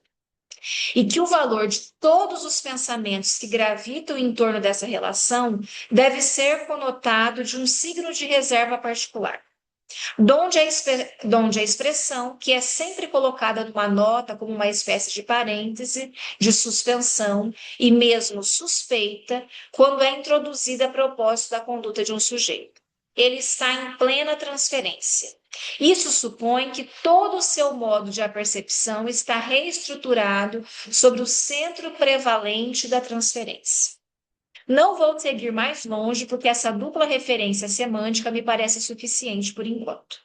e que o valor de todos os pensamentos que gravitam em torno dessa relação deve ser conotado de um signo de reserva particular. Donde a expressão, que é sempre colocada numa nota como uma espécie de parêntese, de suspensão e mesmo suspeita, quando é introduzida a propósito da conduta de um sujeito. Ele está em plena transferência. Isso supõe que todo o seu modo de apercepção está reestruturado sobre o centro prevalente da transferência. Não vou seguir mais longe, porque essa dupla referência semântica me parece suficiente por enquanto.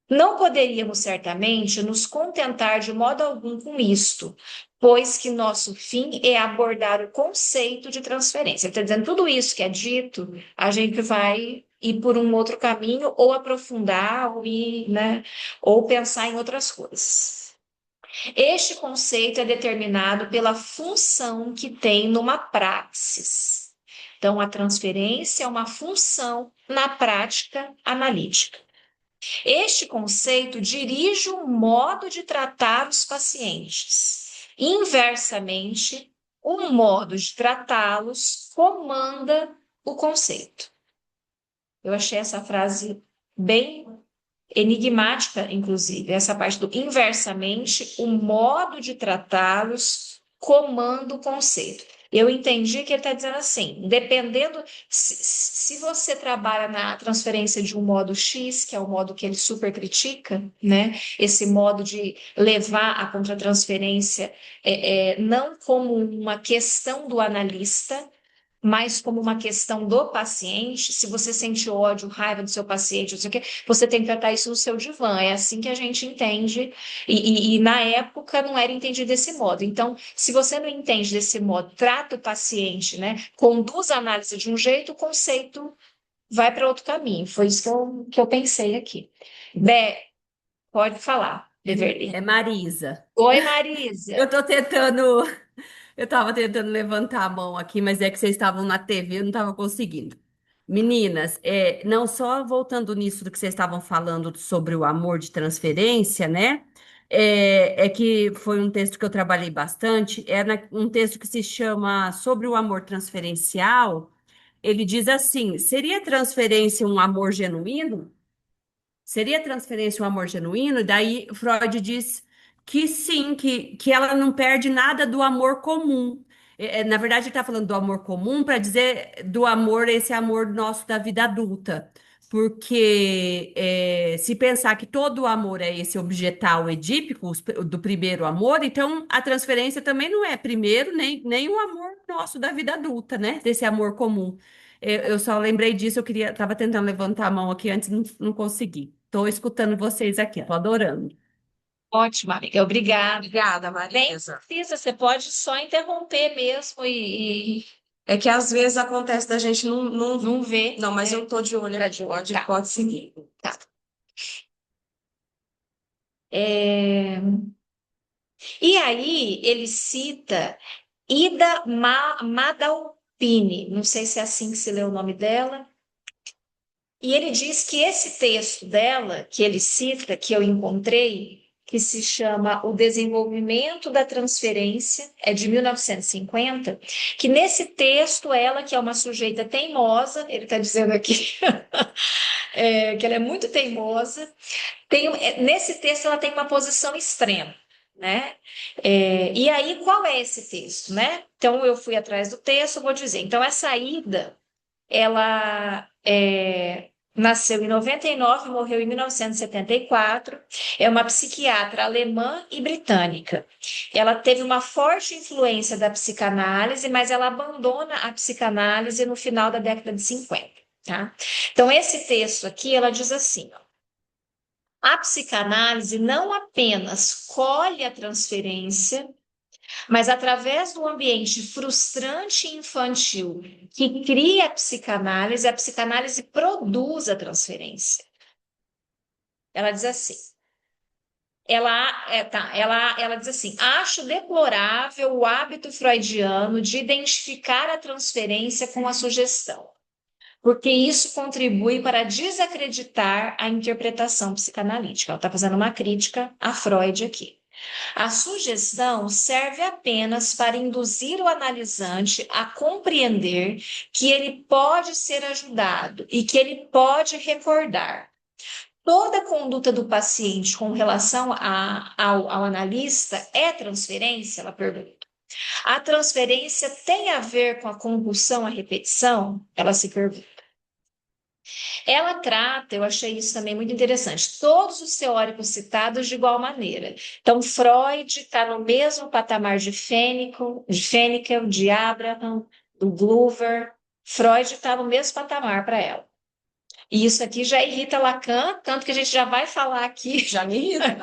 Não poderíamos certamente nos contentar de modo algum com isto, pois que nosso fim é abordar o conceito de transferência. Está dizendo tudo isso que é dito, a gente vai ir por um outro caminho, ou aprofundar, ou ir, né, ou pensar em outras coisas. Este conceito é determinado pela função que tem numa praxis. Então, a transferência é uma função na prática analítica. Este conceito dirige o modo de tratar os pacientes. Inversamente, o modo de tratá-los comanda o conceito. Eu achei essa frase bem enigmática, inclusive, essa parte do inversamente, o modo de tratá-los comanda o conceito. Eu entendi que ele está dizendo assim, dependendo, se você trabalha na transferência de um modo X, que é o modo que ele super critica, né? Esse modo de levar a contratransferência não como uma questão do analista, mas como uma questão do paciente. Se você sente ódio, raiva do seu paciente, não sei o quê, você tem que tratar isso no seu divã. É assim que a gente entende, e na época não era entendido desse modo. Então, se você não entende desse modo, trata o paciente, né, conduz a análise de um jeito, o conceito vai para outro caminho. Foi isso que eu pensei aqui. Bé, pode falar, Beverly. É Marisa. Oi, Marisa. Eu estava tentando levantar a mão aqui, mas é que vocês estavam na TV, eu não estava conseguindo. Meninas, não só voltando nisso do que vocês estavam falando sobre o amor de transferência, né? É que foi um texto que eu trabalhei bastante, um texto que se chama Sobre o Amor Transferencial. Ele diz assim: seria transferência um amor genuíno? Seria transferência um amor genuíno? E daí Freud diz que sim, que ela não perde nada do amor comum. Na verdade, ele está falando do amor comum para dizer do amor, esse amor nosso da vida adulta. Porque se pensar que todo amor é esse objetal edípico, do primeiro amor, então a transferência também não é primeiro, nem o amor nosso da vida adulta, né? Desse amor comum. Eu só lembrei disso, estava tentando levantar a mão aqui antes, não consegui. Estou escutando vocês aqui, estou adorando. Ótimo, amiga. Obrigada. Obrigada, Nem Marisa. precisa, você pode só interromper mesmo e É que às vezes acontece da gente não ver. Não, mas eu tô de olho Tá aqui. de olho. Tá. Pode seguir. Tá. É, E aí ele cita Ida Madalpini, não sei se é assim que se lê o nome dela, e ele diz que esse texto dela, que ele cita, que eu encontrei, que se chama O Desenvolvimento da Transferência, é de 1950, que nesse texto, ela, que é uma sujeita teimosa, ele está dizendo aqui que ela é muito teimosa, nesse texto ela tem uma posição extrema, né? E aí, qual é esse texto, né? Então, eu fui atrás do texto, vou dizer. Então, essa Ida, ela nasceu em 99, morreu em 1974, é uma psiquiatra alemã e britânica. Ela teve uma forte influência da psicanálise, mas ela abandona a psicanálise no final da década de 50, tá? Então, esse texto aqui, ela diz assim, ó, a psicanálise não apenas colhe a transferência, mas através do ambiente frustrante e infantil que cria a psicanálise produz a transferência. Ela diz assim, ela diz assim, acho deplorável o hábito freudiano de identificar a transferência com a sugestão, porque isso contribui para desacreditar a interpretação psicanalítica. Ela está fazendo uma crítica a Freud aqui. A sugestão serve apenas para induzir o analisante a compreender que ele pode ser ajudado e que ele pode recordar. Toda conduta do paciente com relação ao analista é transferência? Ela pergunta. A transferência tem a ver com a compulsão à repetição? Ela se pergunta. Ela trata, eu achei isso também muito interessante, todos os teóricos citados de igual maneira. Então, Freud está no mesmo patamar de Fenikel, de Abraham, do Glover. Freud está no mesmo patamar para ela. E isso aqui já irrita Lacan, tanto que a gente já vai falar aqui. Já me irrita.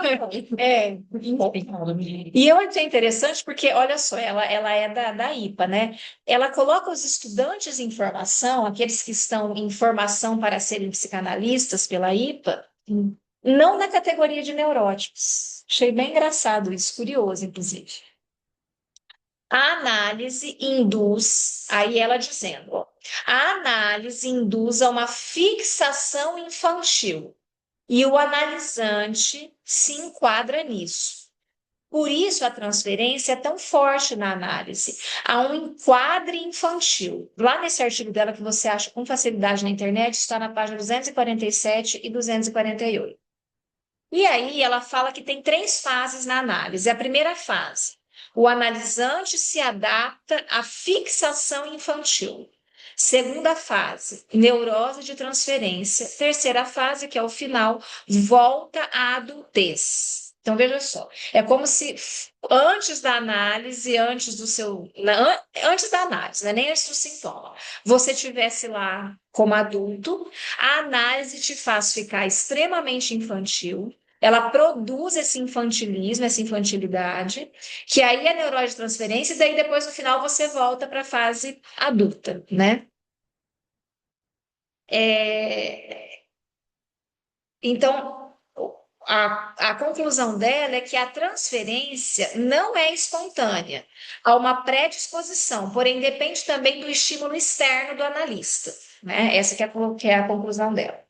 Enfim. E eu achei interessante porque, olha só, ela é da IPA, né? Ela coloca os estudantes em formação, aqueles que estão em formação para serem psicanalistas pela IPA, não na categoria de neuróticos. Achei bem engraçado isso, curioso, inclusive. A análise induz, aí ela dizendo, ó, a análise induz a uma fixação infantil e o analisante se enquadra nisso. Por isso a transferência é tão forte na análise. Há um enquadre infantil. Lá nesse artigo dela que você acha com facilidade na internet, está na página 247 e 248. E aí ela fala que tem 3 fases na análise. A primeira fase, o analisante se adapta à fixação infantil. Segunda fase, neurose de transferência. Terceira fase, que é o final, volta à adultez. Então, veja só, é como se antes da análise, antes da análise, né, nem antes do sintoma, você tivesse lá como adulto, a análise te faz ficar extremamente infantil, ela produz esse infantilismo, essa infantilidade, que aí é neurose de transferência, e daí depois no final você volta para a fase adulta, né? Então, a conclusão dela é que a transferência não é espontânea, há uma predisposição, porém depende também do estímulo externo do analista, né? Essa que é a conclusão dela.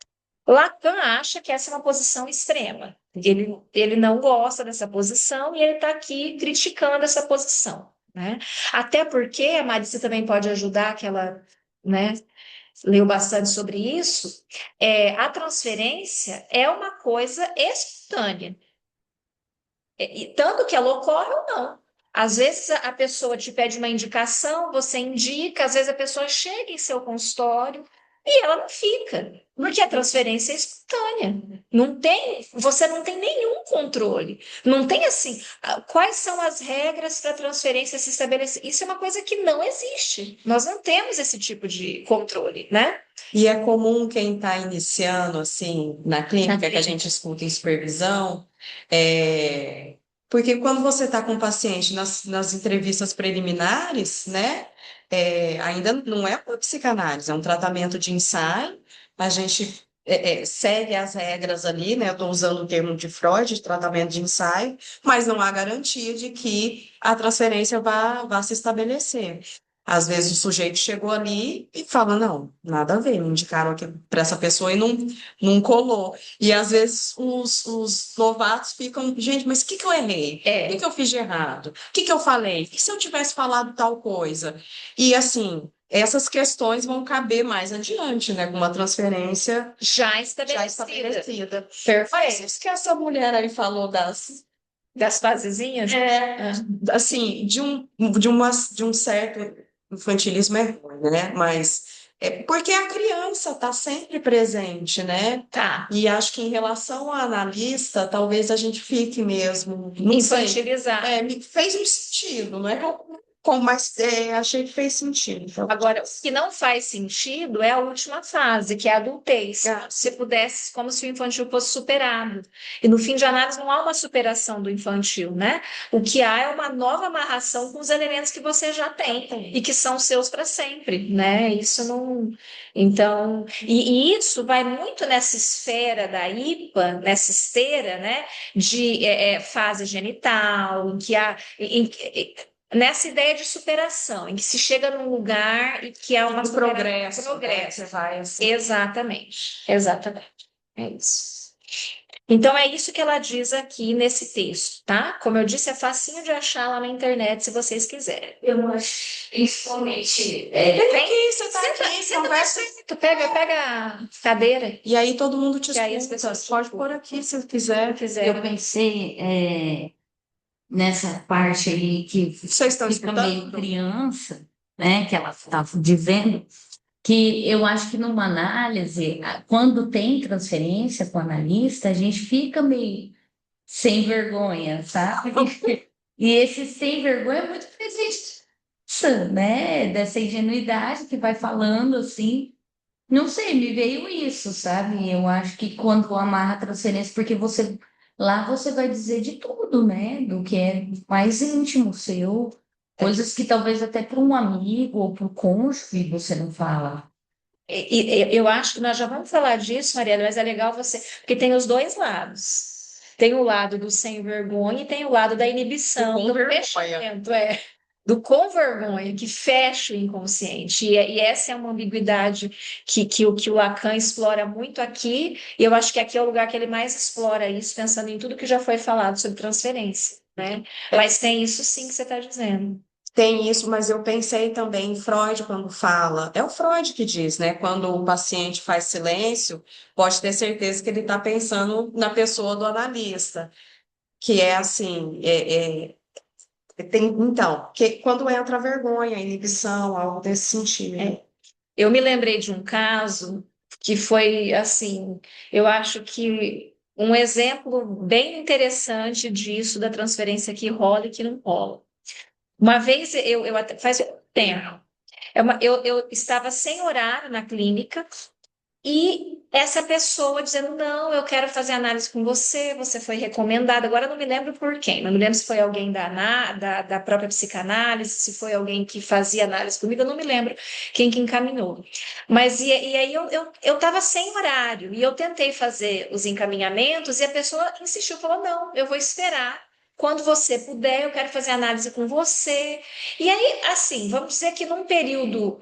Lacan acha que essa é uma posição extrema. Ele não gosta dessa posição e ele está aqui criticando essa posição, né? Até porque a Marisa também pode ajudar, que ela, né, leu bastante sobre isso. A transferência é uma coisa espontânea, e tanto que ela ocorre ou não. Às vezes a pessoa te pede uma indicação, você indica, às vezes a pessoa chega em seu consultório e ela não fica, porque a transferência é espontânea. Você não tem nenhum controle. Não tem assim, quais são as regras para a transferência se estabelecer? Isso é uma coisa que não existe. Nós não temos esse tipo de controle, né? E é comum quem está iniciando, assim, na clínica, que a gente escuta em supervisão, porque quando você está com o paciente nas entrevistas preliminares, né, ainda não é uma psicanálise, é um tratamento de ensaio, a gente segue as regras ali, né, eu estou usando o termo de Freud, de tratamento de ensaio, mas não há garantia de que a transferência vá se estabelecer. Às vezes o sujeito chegou ali e fala, não, nada a ver, me indicaram aqui para essa pessoa e não colou. E às vezes os novatos ficam, gente, mas o que que eu errei? O que que eu fiz de errado? O que que eu falei? E se eu tivesse falado tal coisa? E assim, essas questões vão caber mais adiante, né? Com uma transferência Já já estabelecida. estabelecida. Mas Perfeito. isso que essa mulher aí falou Das fasezinhas? é, assim, de um certo infantilismo é ruim, né? Mas é porque a criança está sempre presente, né? Tá. E acho que em relação ao analista, talvez a gente fique mesmo, não sei, Infantilizar. me fez um sentido, não é mas achei que fez sentido. Então, Agora, o que não faz sentido é a última fase, que é a adultez. Ah. Se pudesse, como se o infantil fosse superado. E no fim de análise não há uma superação do infantil, né? O que há é uma nova amarração com os elementos que você já tem e que são seus para sempre, né? Isso não. Então, e isso vai muito nessa esfera da IPA, nessa esteira, né? De fase genital, em que há. Nessa ideia de superação, em que se chega num lugar e que há uma do progresso, progresso. né? Você vai assim. Exatamente, exatamente. É isso. Então, é isso que ela diz aqui nesse texto, tá? Como eu disse, é facinho de achar lá na internet, se vocês quiserem. Eu acho, principalmente, Vem aqui, você tá Senta, aqui, senta conversa. mais perto, pega a cadeira, E aí todo mundo te que aí as escuta. pessoas Pode pôr aqui se quiser. se quiserem. eu pensei nessa parte aí que Vocês estão fica meio escutando? criança, né, que ela está dizendo, que eu acho que numa análise, quando tem transferência com o analista, a gente fica meio sem vergonha, sabe? E esse sem vergonha é muito presente, né? Dessa ingenuidade que vai falando assim. Não sei, me veio isso, sabe? Eu acho que quando amarra a transferência, porque você lá você vai dizer de tudo, né? Do que é mais íntimo seu, coisas que talvez até para um amigo ou para o cônjuge você não fala. Eu acho que nós já vamos falar disso, Mariana, mas é legal você, porque tem os dois lados. Tem o lado do sem vergonha e tem o lado da inibição, Do com do vergonha. fechamento, do com vergonha, que fecha o inconsciente. E essa é uma ambiguidade que o Lacan explora muito aqui, e eu acho que aqui é o lugar que ele mais explora isso, pensando em tudo que já foi falado sobre transferência, né? Mas tem isso sim que você está dizendo. Tem isso, mas eu pensei também em Freud quando fala. É o Freud que diz, né? Quando o paciente faz silêncio, pode ter certeza que ele está pensando na pessoa do analista, que é assim, então, que quando entra a vergonha, a inibição, algo desse sentido. Eu me lembrei de um caso que foi assim, eu acho que um exemplo bem interessante disso, da transferência que rola e que não rola. Uma vez faz tempo, eu estava sem horário na clínica e essa pessoa dizendo, não, eu quero fazer análise com você, você foi recomendada. Agora eu não me lembro por quem, não me lembro se foi alguém da própria psicanálise, se foi alguém que fazia análise comigo, eu não me lembro quem que encaminhou. Mas e aí eu estava sem horário e eu tentei fazer os encaminhamentos e a pessoa insistiu, falou, não, eu vou esperar. Quando você puder, eu quero fazer análise com você. E aí, assim, vamos dizer que num período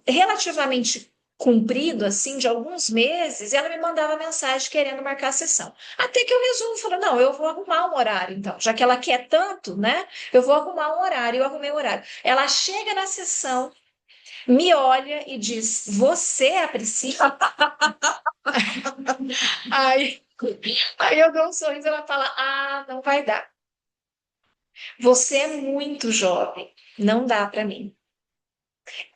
relativamente comprido, assim, de alguns meses, ela me mandava mensagem querendo marcar a sessão. Até que eu resolvo, falei, não, eu vou arrumar um horário, então, já que ela quer tanto, né? Eu vou arrumar um horário, eu arrumei o horário. Ela chega na sessão, me olha e diz, você é a Priscila? aí, aí eu dou um sorriso, ela fala, ah, não vai dar. Você é muito jovem, não dá para mim.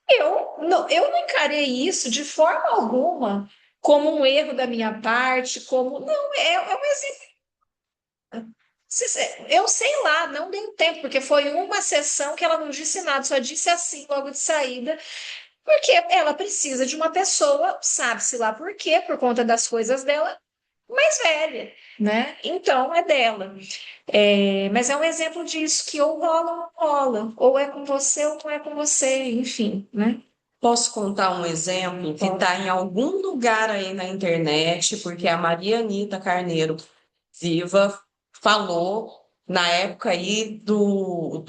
Eu não encarei isso de forma alguma como um erro da minha parte, como. Não, é um exemplo. Eu sei lá, não deu tempo, porque foi uma sessão que ela não disse nada, só disse assim logo de saída, porque ela precisa de uma pessoa, sabe-se lá por quê, por conta das coisas dela, mais velha, né? Então é dela. Mas é um exemplo disso, que ou rola ou não rola, ou é com você ou não é com você, enfim, né? Posso contar um exemplo que está em algum lugar aí na internet, porque a Maria Anita Carneiro Viva falou na época aí do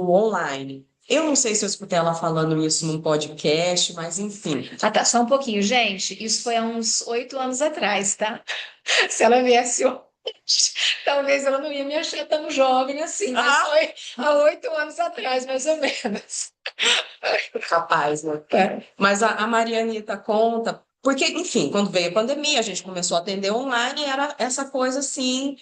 online. Eu não sei se eu escutei ela falando isso num podcast, mas enfim. Ah, tá, só um pouquinho, gente. Isso foi há uns 8 anos atrás, tá? Se ela viesse hoje, talvez ela não ia me achar tão jovem assim, mas Ah, foi há 8 anos atrás, mais ou menos. capaz, né? É. Mas a Marianita conta, porque, enfim, quando veio a pandemia, a gente começou a atender online, e era essa coisa assim,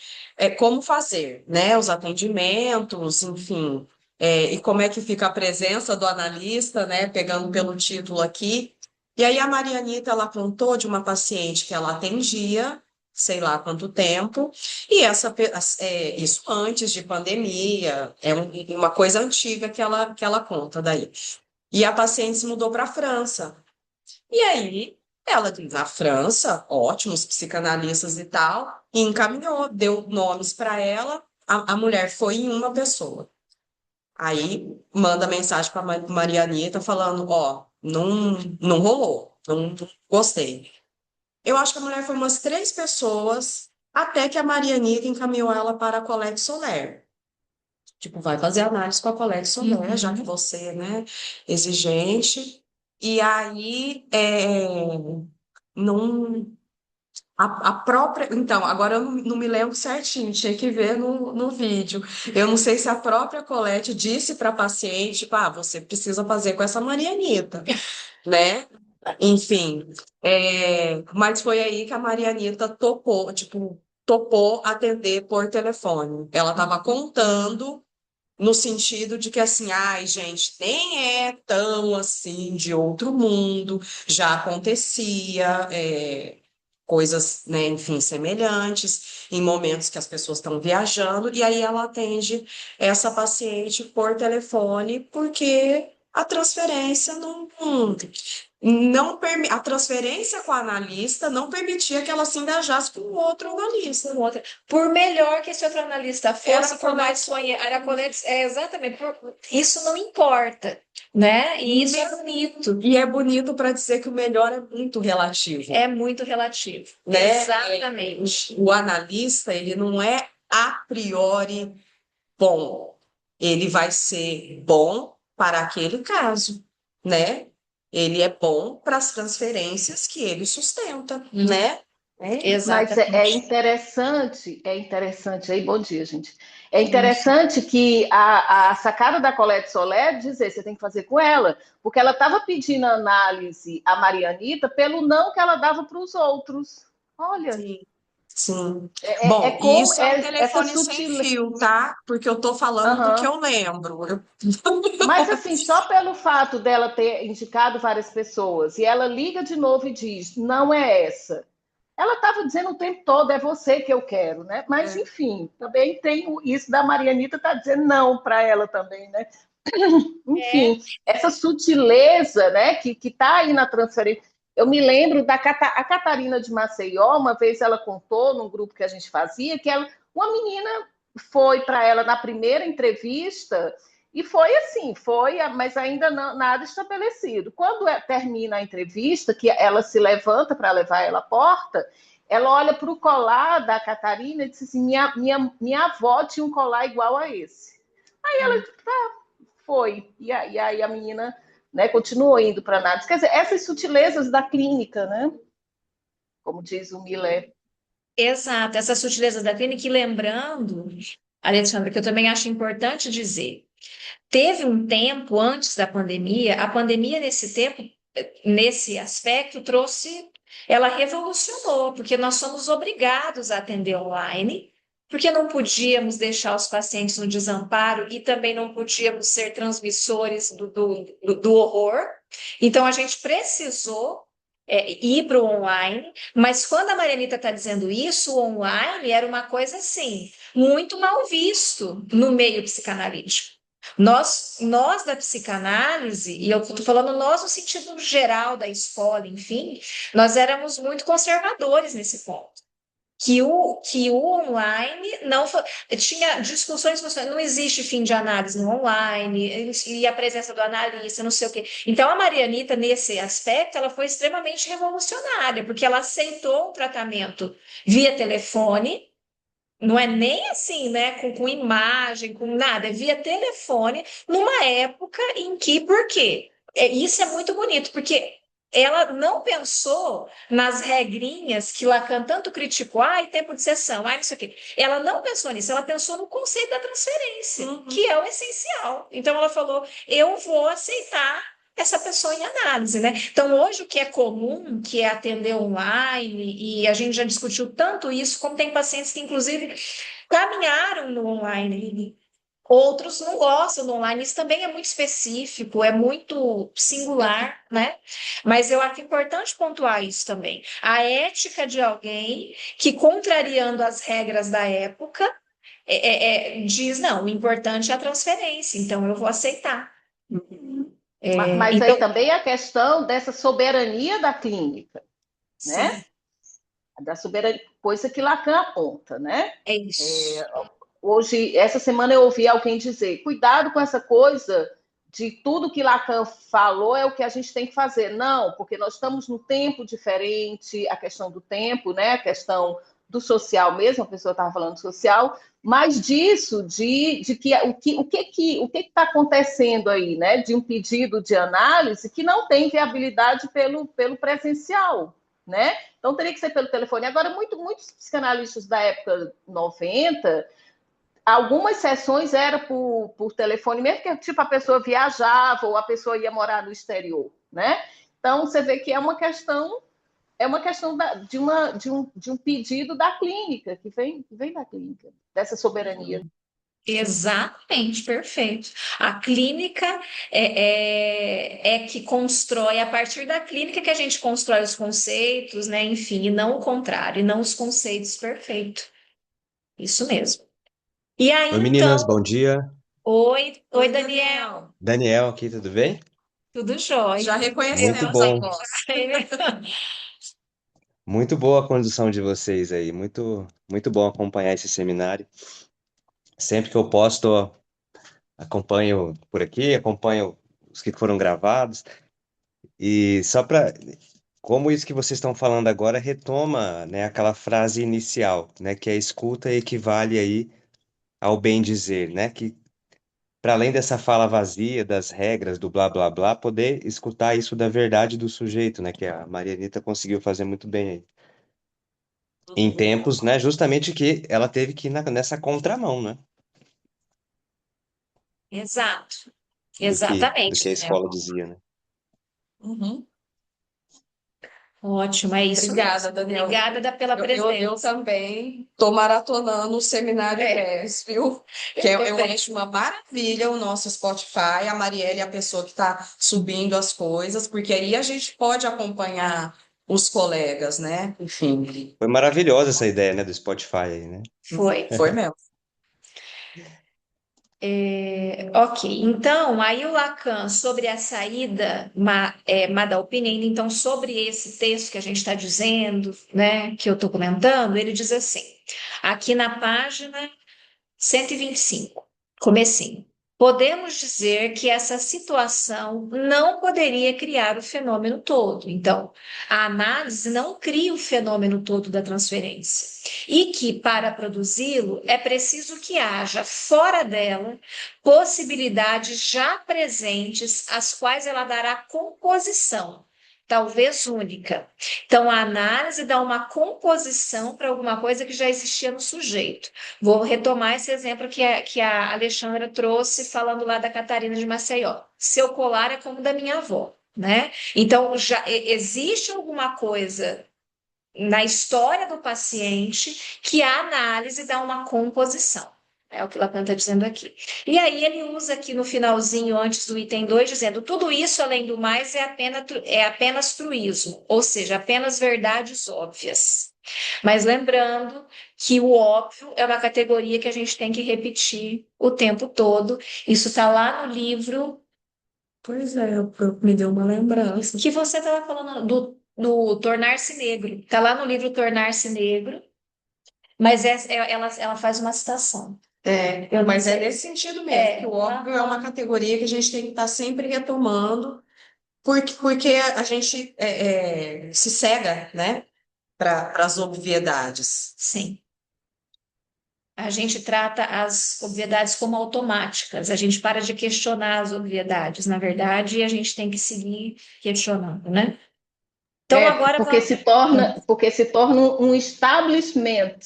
como fazer, né? Os atendimentos, enfim, e como é que fica a presença do analista, né? Pegando pelo título aqui. E aí a Marianita, ela contou de uma paciente que ela atendia, sei lá quanto tempo, e isso antes de pandemia, uma coisa antiga que ela conta daí. E a paciente se mudou para a França. E aí, ela, na França, ótimos psicanalistas e tal, e encaminhou, deu nomes para ela. A mulher foi em uma pessoa. Aí, manda mensagem para Marianita falando: Ó, não rolou, não gostei. Eu acho que a mulher foi umas 3 pessoas, até que a Marianita encaminhou ela para a Colette Soler. Tipo, vai fazer análise com a Colexo, né? Já que você, né, exigente. E aí, não, a própria. Então, agora eu não me lembro certinho, tinha que ver no vídeo. Eu não sei se a própria Colette disse para a paciente, tipo, você precisa fazer com essa Marianita, né? Enfim, mas foi aí que a Marianita topou, tipo, topou atender por telefone. Ela estava contando no sentido de que assim, ai, gente, nem é tão assim de outro mundo, já acontecia, coisas, né, enfim, semelhantes, em momentos que as pessoas estão viajando, e aí ela atende essa paciente por telefone, porque a transferência a transferência com a analista não permitia que ela se engajasse com o outro analista. Por melhor que esse outro analista Era fosse, por mais era exatamente, isso não importa, né? E isso é bonito. E é bonito para dizer que o melhor é muito relativo, É muito relativo. né? Exatamente. O analista, ele não é a priori bom. Ele vai ser bom para aquele caso, né? Ele é bom para as transferências que ele sustenta, né? Mas é Exatamente. interessante aí, bom dia, gente. É interessante que a sacada da Colette Soler é dizer, você tem que fazer com ela, porque ela estava pedindo análise à Marianita pelo não que ela dava para os outros. Olha, Sim, sim. é Bom, e como isso é um essa telefone sem sutil. fio, tá? Porque eu tô falando do que Aham. eu lembro. Mas assim, só pelo fato dela ter indicado várias pessoas e ela liga de novo e diz, não é essa. Ela estava dizendo o tempo todo, é você que eu quero, né? Mas, É, enfim, também tem isso da Marianita tá dizendo não para ela também, né? É, Enfim, essa sutileza, né, que tá aí na transferência. Eu me lembro a Catarina de Maceió, uma vez ela contou num grupo que a gente fazia, que uma menina foi para ela na primeira entrevista e foi assim, mas ainda não, nada estabelecido. Quando termina a entrevista, que ela se levanta para levar ela à porta, ela olha para o colar da Catarina e diz assim: minha avó tinha um colar igual a esse. Aí ela foi. E aí a menina, né, continuou indo para análise. Quer dizer, essas sutilezas da clínica, né? Como diz o Miller. exato, essas sutilezas da clínica, e lembrando, Alexandra, que eu também acho importante dizer, teve um tempo antes da pandemia, a pandemia nesse tempo, nesse aspecto, ela revolucionou, porque nós somos obrigados a atender online, porque não podíamos deixar os pacientes no desamparo e também não podíamos ser transmissores do horror. Então, a gente precisou ir para o online, mas quando a Marianita está dizendo isso, o online era uma coisa assim, muito mal visto no meio psicanalítico. Nós da psicanálise, e eu estou falando nós no sentido geral da escola, enfim, nós éramos muito conservadores nesse ponto. Que o online não tinha discussões, não existe fim de análise no online, e a presença do analista, não sei o quê. Então, a Marianita, nesse aspecto, ela foi extremamente revolucionária, porque ela aceitou um tratamento via telefone, Não é nem assim, né? Com imagem, com nada, é via telefone, numa época em que, por quê? Isso é muito bonito, porque ela não pensou nas regrinhas que Lacan tanto criticou, ai, tempo de sessão, ai, não sei o quê. Ela não pensou nisso, ela pensou no conceito da transferência, que é o essencial. Então ela falou: eu vou aceitar essa pessoa em análise, né? Então, hoje o que é comum, que é atender online, e a gente já discutiu tanto isso, como tem pacientes que, inclusive, caminharam no online, outros não gostam do online, isso também é muito específico, é muito singular, né? Mas eu acho importante pontuar isso também. A ética de alguém que, contrariando as regras da época, diz, não, o importante é a transferência, então eu vou aceitar. Mas aí Então, também a questão dessa soberania da clínica, sim, né? Da soberania, coisa que Lacan aponta, né? é isso. Hoje, essa semana eu ouvi alguém dizer: cuidado com essa coisa de tudo que Lacan falou é o que a gente tem que fazer. Não, porque nós estamos num tempo diferente, a questão do tempo, né? A questão do social mesmo, a pessoa estava falando social, mas disso, de que o que está acontecendo aí, né? De um pedido de análise que não tem viabilidade pelo presencial, né? Então teria que ser pelo telefone. Agora, muitos psicanalistas da época 90, algumas sessões era por telefone, mesmo que tipo, a pessoa viajava ou a pessoa ia morar no exterior, né? Então você vê que é uma questão de um pedido da clínica, que vem da clínica, dessa soberania. Exatamente, perfeito. A clínica é que constrói, a partir da clínica que a gente constrói os conceitos, né? Enfim, e não o contrário, e não os conceitos, perfeito. Isso mesmo. E aí, Oi meninas, então, bom dia. oi, Daniel, Daniel aqui, tudo bem? tudo jóia? Já Muito reconhecemos a bom. voz. Muito boa a condução de vocês aí. Muito bom acompanhar esse seminário. Sempre que eu posto, acompanho por aqui, acompanho os que foram gravados. E só para, como isso que vocês estão falando agora retoma, né, aquela frase inicial, né, que a escuta equivale aí ao bem dizer, né, que para além dessa fala vazia, das regras, do blá blá blá, poder escutar isso da verdade do sujeito, né? Que a Maria Anitta conseguiu fazer muito bem aí. Em tempos, né? Justamente que ela teve que ir nessa contramão, né? Exato, Do que a exatamente. escola dizia, né? Uhum. Ótimo, é isso Obrigada, mesmo. Daniel. Obrigada pela Eu presença. também estou maratonando o seminário É, 10, viu? eu Eu também. acho uma maravilha o nosso Spotify. A Marielle é a pessoa que está subindo as coisas, porque aí a gente pode acompanhar os colegas, né? Enfim, Foi maravilhosa essa ideia, né? Do Spotify aí, né? Foi. foi mesmo. Ok, então, aí o Lacan, sobre a saída Madalpine, então, sobre esse texto que a gente está dizendo, né, que eu estou comentando, ele diz assim, aqui na página 125, comecinho. Podemos dizer que essa situação não poderia criar o fenômeno todo. Então, a análise não cria o fenômeno todo da transferência. E que, para produzi-lo, é preciso que haja fora dela possibilidades já presentes, às quais ela dará composição, talvez única. Então, a análise dá uma composição para alguma coisa que já existia no sujeito. Vou retomar esse exemplo que a Alexandra trouxe, falando lá da Catarina de Maceió. Seu colar é como o da minha avó, né? Então, já existe alguma coisa na história do paciente que a análise dá uma composição. É o que Lacan está dizendo aqui. E aí ele usa aqui no finalzinho, antes do item 2, dizendo: tudo isso, além do mais, é apenas truísmo, ou seja, apenas verdades óbvias. Mas lembrando que o óbvio é uma categoria que a gente tem que repetir o tempo todo. Isso está lá no livro Pois é, me deu uma lembrança. que você estava falando do Tornar-se Negro. Está lá no livro Tornar-se Negro, mas ela faz uma citação. Eu não Mas é sei. nesse sentido mesmo, que o óbvio é uma categoria que a gente tem que estar sempre retomando, porque a gente se cega, né, para as obviedades. Sim. A gente trata as obviedades como automáticas, a gente para de questionar as obviedades, na verdade, e a gente tem que seguir questionando, né? Então, agora Porque vamos. se torna um establishment,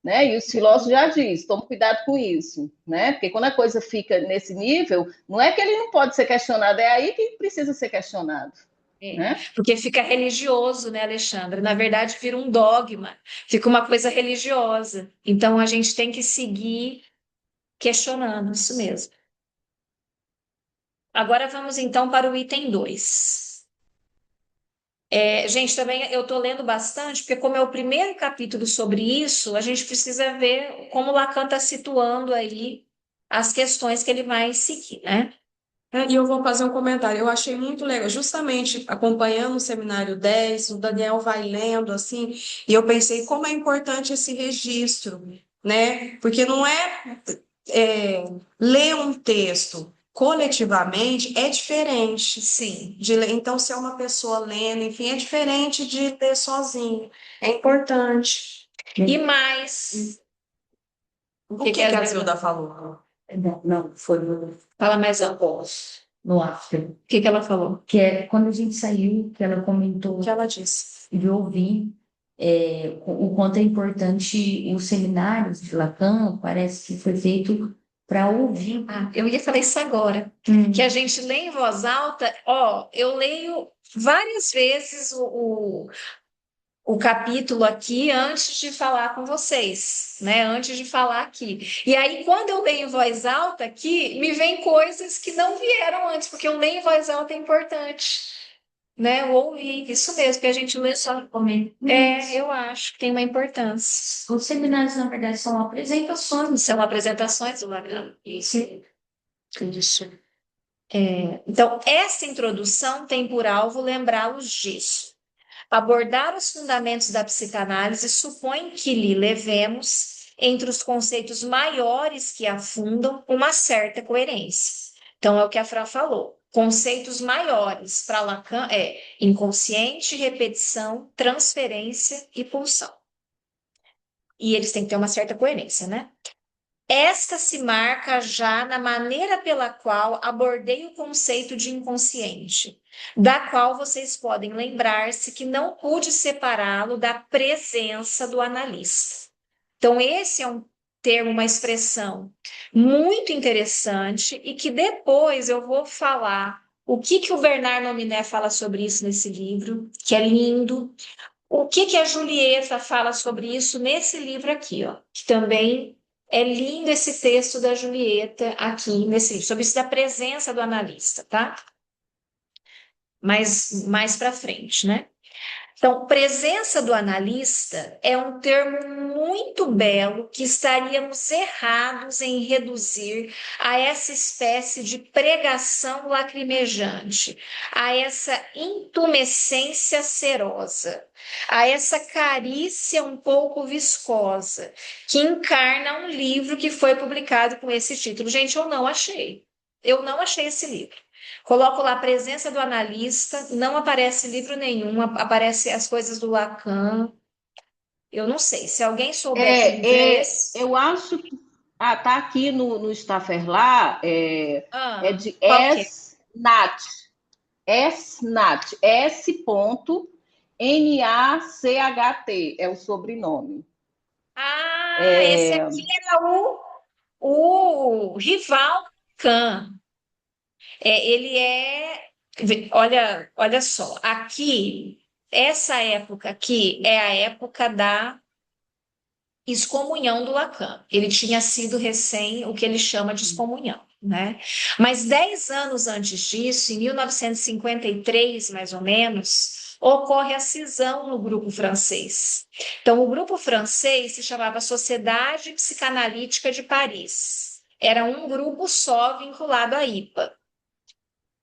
né? E os filósofos já dizem, tome cuidado com isso, né? Porque quando a coisa fica nesse nível, não é que ele não pode ser questionado, é aí que precisa ser questionado, né? Porque fica religioso, né, Alexandre? Na verdade, vira um dogma, fica uma coisa religiosa. Então, a gente tem que seguir questionando, isso mesmo. Agora vamos então para o item 2. Gente, também eu estou lendo bastante, porque como é o primeiro capítulo sobre isso, a gente precisa ver como Lacan está situando aí as questões que ele vai seguir, né? E eu vou fazer um comentário. Eu achei muito legal, justamente acompanhando o seminário 10, o Daniel vai lendo assim, e eu pensei como é importante esse registro, né? Porque não ler um texto coletivamente é diferente Sim. de ler. Então, se é uma pessoa lendo, enfim, é diferente de ler sozinho. É importante. E mais, O que a Zilda falou? Não, não, foi no, fala mais alto. no after. O que ela falou? Que é quando a gente saiu, que ela comentou O que ela disse? de ouvir o quanto é importante os seminários de Lacan, parece que foi feito para ouvir. Ah, eu ia falar isso agora, que a gente lê em voz alta. Ó, eu leio várias vezes o capítulo aqui antes de falar com vocês, né? Antes de falar aqui. E aí, quando eu leio em voz alta aqui, me vem coisas que não vieram antes, porque eu leio em voz alta é importante, né? Eu ouvi, isso mesmo, que a gente lê só. Eu acho que tem uma importância. Os seminários, na verdade, são apresentações. São apresentações do Lacan. Isso. Isso. Então, essa introdução tem por alvo lembrá-los disso. Abordar os fundamentos da psicanálise supõe que lhe levemos, entre os conceitos maiores que a fundam, uma certa coerência. Então, é o que a Fran falou. Conceitos maiores para Lacan é inconsciente, repetição, transferência e pulsão. E eles têm que ter uma certa coerência, né? Esta se marca já na maneira pela qual abordei o conceito de inconsciente, da qual vocês podem lembrar-se que não pude separá-lo da presença do analista. Então, esse é um termo, uma expressão muito interessante e que depois eu vou falar o que o Bernard Nominé fala sobre isso nesse livro, que é lindo. O que a Julieta fala sobre isso nesse livro aqui, ó, que também é lindo esse texto da Julieta aqui nesse livro, sobre isso da presença do analista, tá? Mas mais para frente, né? Então, presença do analista é um termo muito belo que estaríamos errados em reduzir a essa espécie de pregação lacrimejante, a essa intumescência serosa, a essa carícia um pouco viscosa, que encarna um livro que foi publicado com esse título. Gente, eu não achei. Eu não achei esse livro. Coloco lá a presença do analista, não aparece livro nenhum, aparece as coisas do Lacan. Eu não sei, se alguém souber que inglês. Eu acho que tá aqui no Staferlar, é de Qual que é? SNAT. SNAT. S.NACHT é o sobrenome. Esse aqui era o rival do Lacan. Ele é. Olha só, aqui, essa época aqui é a época da excomunhão do Lacan. Ele tinha sido recém o que ele chama de excomunhão, né? Mas 10 anos antes disso, em 1953, mais ou menos, ocorre a cisão no grupo francês. Então, o grupo francês se chamava Sociedade Psicanalítica de Paris. Era um grupo só vinculado à IPA.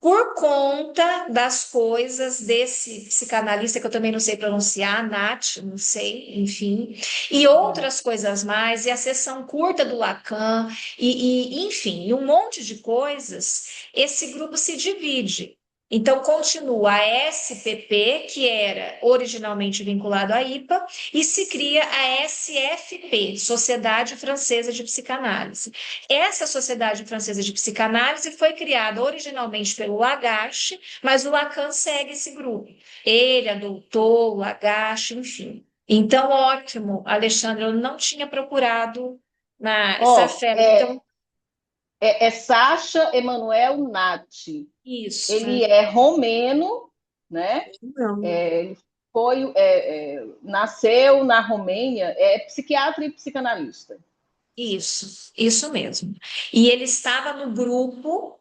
Por conta das coisas desse psicanalista, que eu também não sei pronunciar, Nath, não sei, enfim, e outras coisas mais, e a sessão curta do Lacan, enfim, e um monte de coisas, esse grupo se divide. Então, continua a SPP, que era originalmente vinculado à IPA, e se cria a SFP, Sociedade Francesa de Psicanálise. Essa Sociedade Francesa de Psicanálise foi criada originalmente pelo Lagache, mas o Lacan segue esse grupo. Ele adotou o Lagache, enfim. Então, ótimo, Alexandre, eu não tinha procurado essa Ó, fera. Então, é Sacha Emanuel Natti. isso, Ele é romeno, né? Não. Nasceu na Romênia, é psiquiatra e psicanalista. isso mesmo. E ele estava no grupo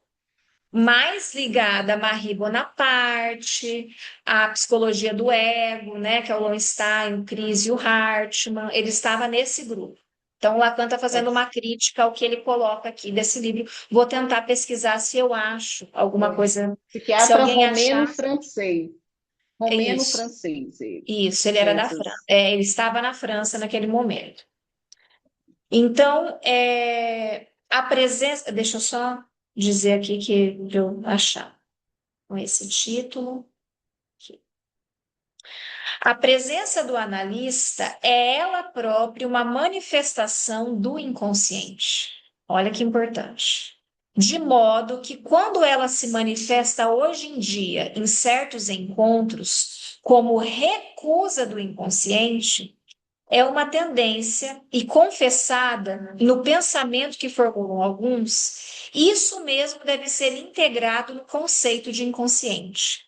mais ligado a Marie Bonaparte, à psicologia do ego, né, que é o Lowenstein, o Cris e o Hartmann. Ele estava nesse grupo. Então, o Lacan está É, fazendo uma crítica ao que ele coloca aqui desse livro. Vou tentar pesquisar se eu acho alguma é. coisa. Se Psiquiatra alguém achar, romeno-francês. é isso. Romeno-francês, ele. Isso, ele era Tem da França. essas. Ele estava na França naquele momento. Então, a presença. Deixa eu só dizer aqui que eu achar com esse título. A presença do analista é ela própria uma manifestação do inconsciente. Olha que importante. De modo que, quando ela se manifesta hoje em dia em certos encontros como recusa do inconsciente, é uma tendência e confessada no pensamento que formulam alguns, isso mesmo deve ser integrado no conceito de inconsciente.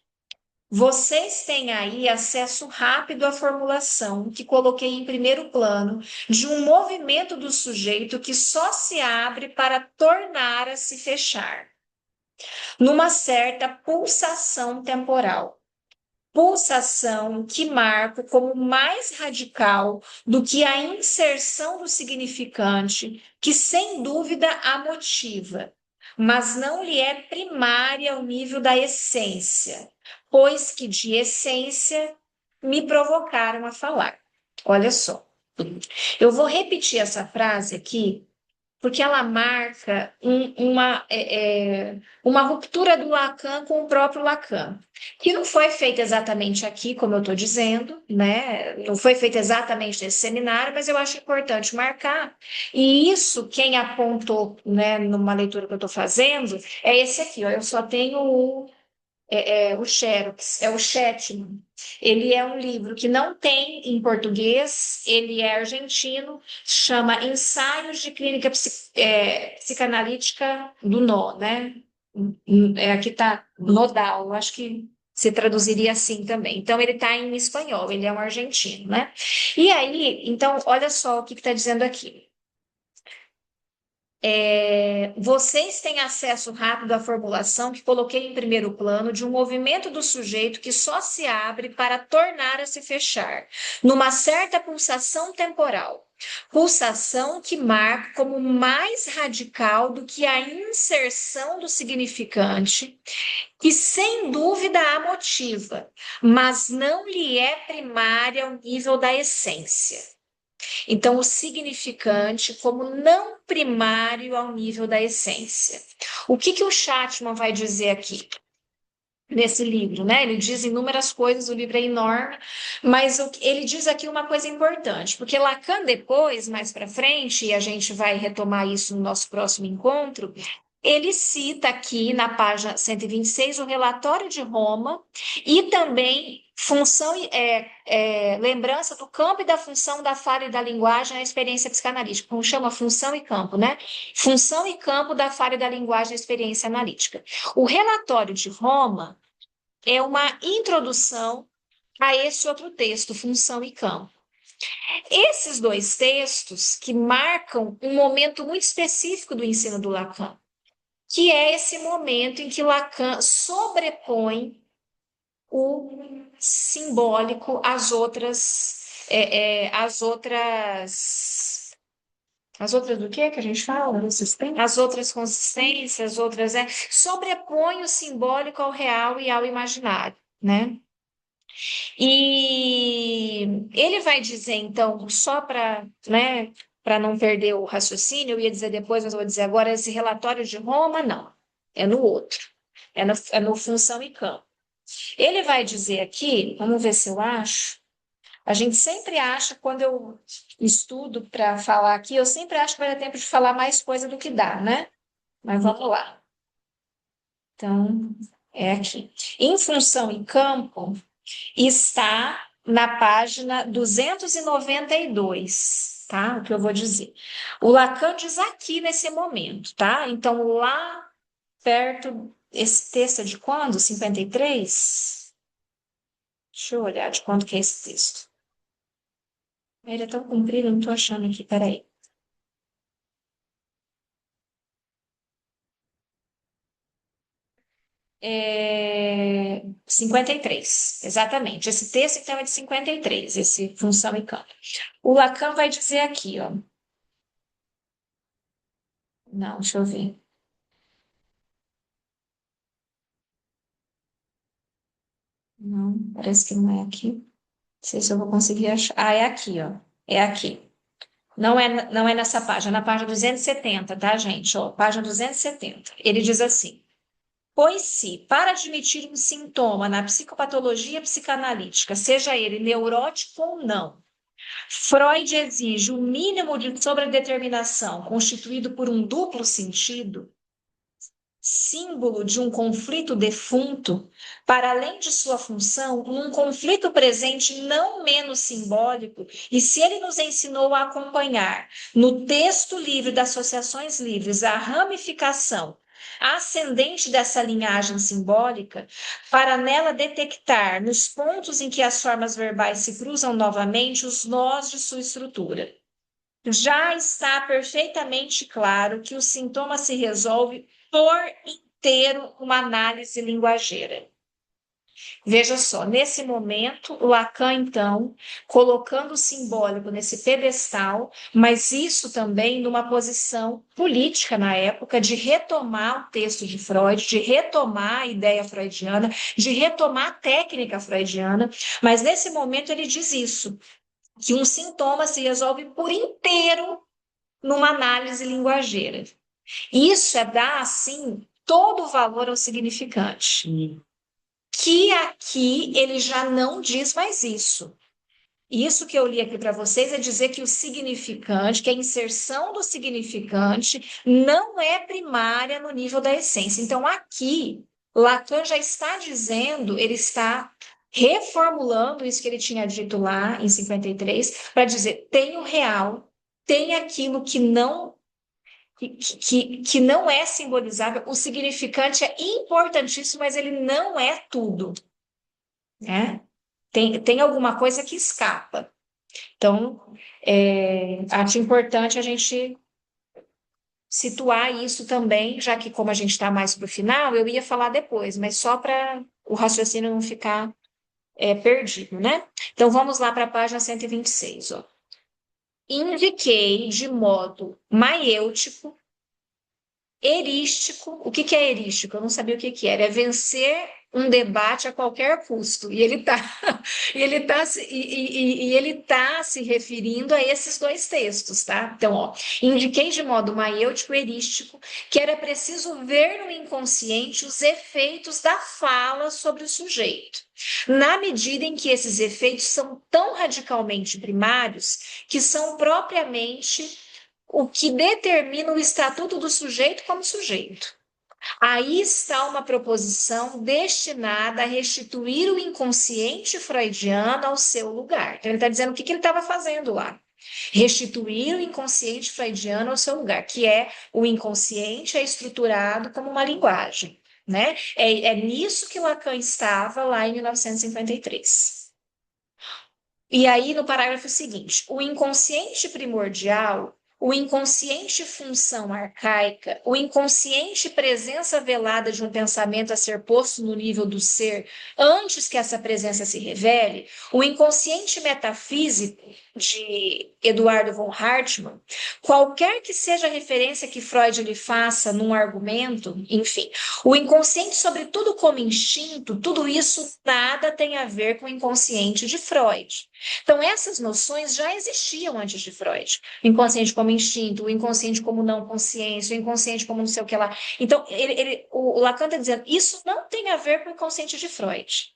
Vocês têm aí acesso rápido à formulação que coloquei em primeiro plano de um movimento do sujeito que só se abre para tornar a se fechar, numa certa pulsação temporal. Pulsação que marco como mais radical do que a inserção do significante, que sem dúvida a motiva, mas não lhe é primária ao nível da essência, pois que de essência me provocaram a falar. Olha só, eu vou repetir essa frase aqui porque ela marca uma ruptura do Lacan com o próprio Lacan, que não foi feita exatamente aqui, como eu estou dizendo, né? Não foi feita exatamente nesse seminário, mas eu acho importante marcar. E isso, quem apontou, né, numa leitura que eu estou fazendo, é esse aqui, ó. Eu só tenho o Xerox, é o Chetman. Ele é um livro que não tem tem ele é argentino, chama Ensaios de Clínica Psicanalítica do Nó, né? Aqui está nodal, eu acho que se traduziria assim também. Então, ele está em espanhol, ele é um argentino, né? E aí, então, olha só o que está dizendo aqui. Vocês têm acesso rápido à formulação que coloquei em primeiro plano de um movimento do sujeito que só se abre para tornar a se fechar, numa certa pulsação temporal. Pulsação que marca como mais radical do que a inserção do significante, que sem dúvida a motiva, mas não lhe é primária ao nível da essência. Então, o significante como não primário ao nível da essência. O que o Chatman vai dizer aqui? Nesse livro, né? Ele diz inúmeras coisas, o livro é enorme, mas ele diz aqui uma coisa importante, porque Lacan depois, mais para frente, e a gente vai retomar isso no nosso próximo encontro, ele cita aqui na página 126 o relatório de Roma e também lembrança do campo e da função da fala e da linguagem na experiência psicanalítica, como chama função e campo, né? Função e campo da fala e da linguagem na experiência analítica. O relatório de Roma é uma introdução a esse outro texto, função e campo. Esses dois textos que marcam um momento muito específico do ensino do Lacan, que é esse momento em que Lacan sobrepõe o simbólico às outras, as outras do que a gente fala? As outras consistências, sobrepõe o simbólico ao real e ao imaginário, né? E ele vai dizer, então, só para, né, para não perder o raciocínio, eu ia dizer depois, mas eu vou dizer agora, esse relatório de Roma, não, é no outro. é no função e campo. Ele vai dizer aqui, vamos ver se eu acho. A gente sempre acha, quando eu estudo para falar aqui, eu sempre acho que vai dar tempo de falar mais coisa do que dá, né? Mas vamos lá. Então, é aqui. Em função e campo, está na página 292, tá? O que eu vou dizer. O Lacan diz aqui nesse momento, tá? Então, lá perto, esse texto é de quando? 53? Deixa eu olhar de quando que é esse texto. Ele é tão comprido, eu não estou achando aqui, peraí. É 53, exatamente. Esse texto, então, é de 53, esse função e campo. O Lacan vai dizer aqui, ó. Não, deixa eu ver. Não, parece que não é aqui. Não sei se eu vou conseguir achar. Ah, é aqui, ó. É aqui. Não é nessa página, é na página 270, tá, gente? Ó, página 270. Ele diz assim: pois se, para admitir um sintoma na psicopatologia psicanalítica, seja ele neurótico ou não, Freud exige o mínimo de sobredeterminação constituído por um duplo sentido, símbolo de um conflito defunto, para além de sua função, um conflito presente não menos simbólico, e se ele nos ensinou a acompanhar no texto livre das associações livres a ramificação ascendente dessa linhagem simbólica, para nela detectar, nos pontos em que as formas verbais se cruzam novamente, os nós de sua estrutura. Já está perfeitamente claro que o sintoma se resolve por inteiro uma análise linguageira. Veja só, nesse momento, Lacan, então, colocando o simbólico nesse pedestal, mas isso também numa posição política na época, de retomar o texto de Freud, de retomar a ideia freudiana, de retomar a técnica freudiana, mas nesse momento ele diz isso, que um sintoma se resolve por inteiro numa análise linguageira. Isso é dar, assim, todo o valor ao significante. Que aqui ele já não diz mais isso. Isso que eu li aqui para vocês é dizer que o significante, que a inserção do significante não é primária no nível da essência. Então, aqui, Lacan já está dizendo, ele está reformulando isso que ele tinha dito lá em 53, para dizer: tem o real, tem aquilo que não é simbolizável, o significante é importantíssimo, mas ele não é tudo, né? Tem alguma coisa que escapa. Então, acho importante a gente situar isso também, já que como a gente está mais para o final, eu ia falar depois, mas só para o raciocínio não ficar perdido, né? Então, vamos lá para a página 126, ó. Indiquei de modo maiêutico, erístico. O que é erístico? Eu não sabia o que era. É vencer um debate a qualquer custo. E ele está ele tá se referindo a esses dois textos, tá? Então, ó, indiquei de modo maiêutico, erístico, que era preciso ver no inconsciente os efeitos da fala sobre o sujeito, na medida em que esses efeitos são tão radicalmente primários que são propriamente o que determina o estatuto do sujeito como sujeito. Aí está uma proposição destinada a restituir o inconsciente freudiano ao seu lugar. Então, ele está dizendo o que ele estava fazendo lá. Restituir o inconsciente freudiano ao seu lugar, que é o inconsciente estruturado como uma linguagem, né? É nisso que Lacan estava lá em 1953. E aí, no parágrafo seguinte, o inconsciente primordial, o inconsciente função arcaica, o inconsciente presença velada de um pensamento a ser posto no nível do ser antes que essa presença se revele, o inconsciente metafísico de Eduardo von Hartmann, qualquer que seja a referência que Freud lhe faça num argumento, enfim, o inconsciente, sobretudo como instinto, tudo isso nada tem a ver com o inconsciente de Freud. Então, essas noções já existiam antes de Freud. O inconsciente como instinto, o inconsciente como não consciência, o inconsciente como não sei o que lá. Então, o Lacan está dizendo, isso não tem a ver com o inconsciente de Freud.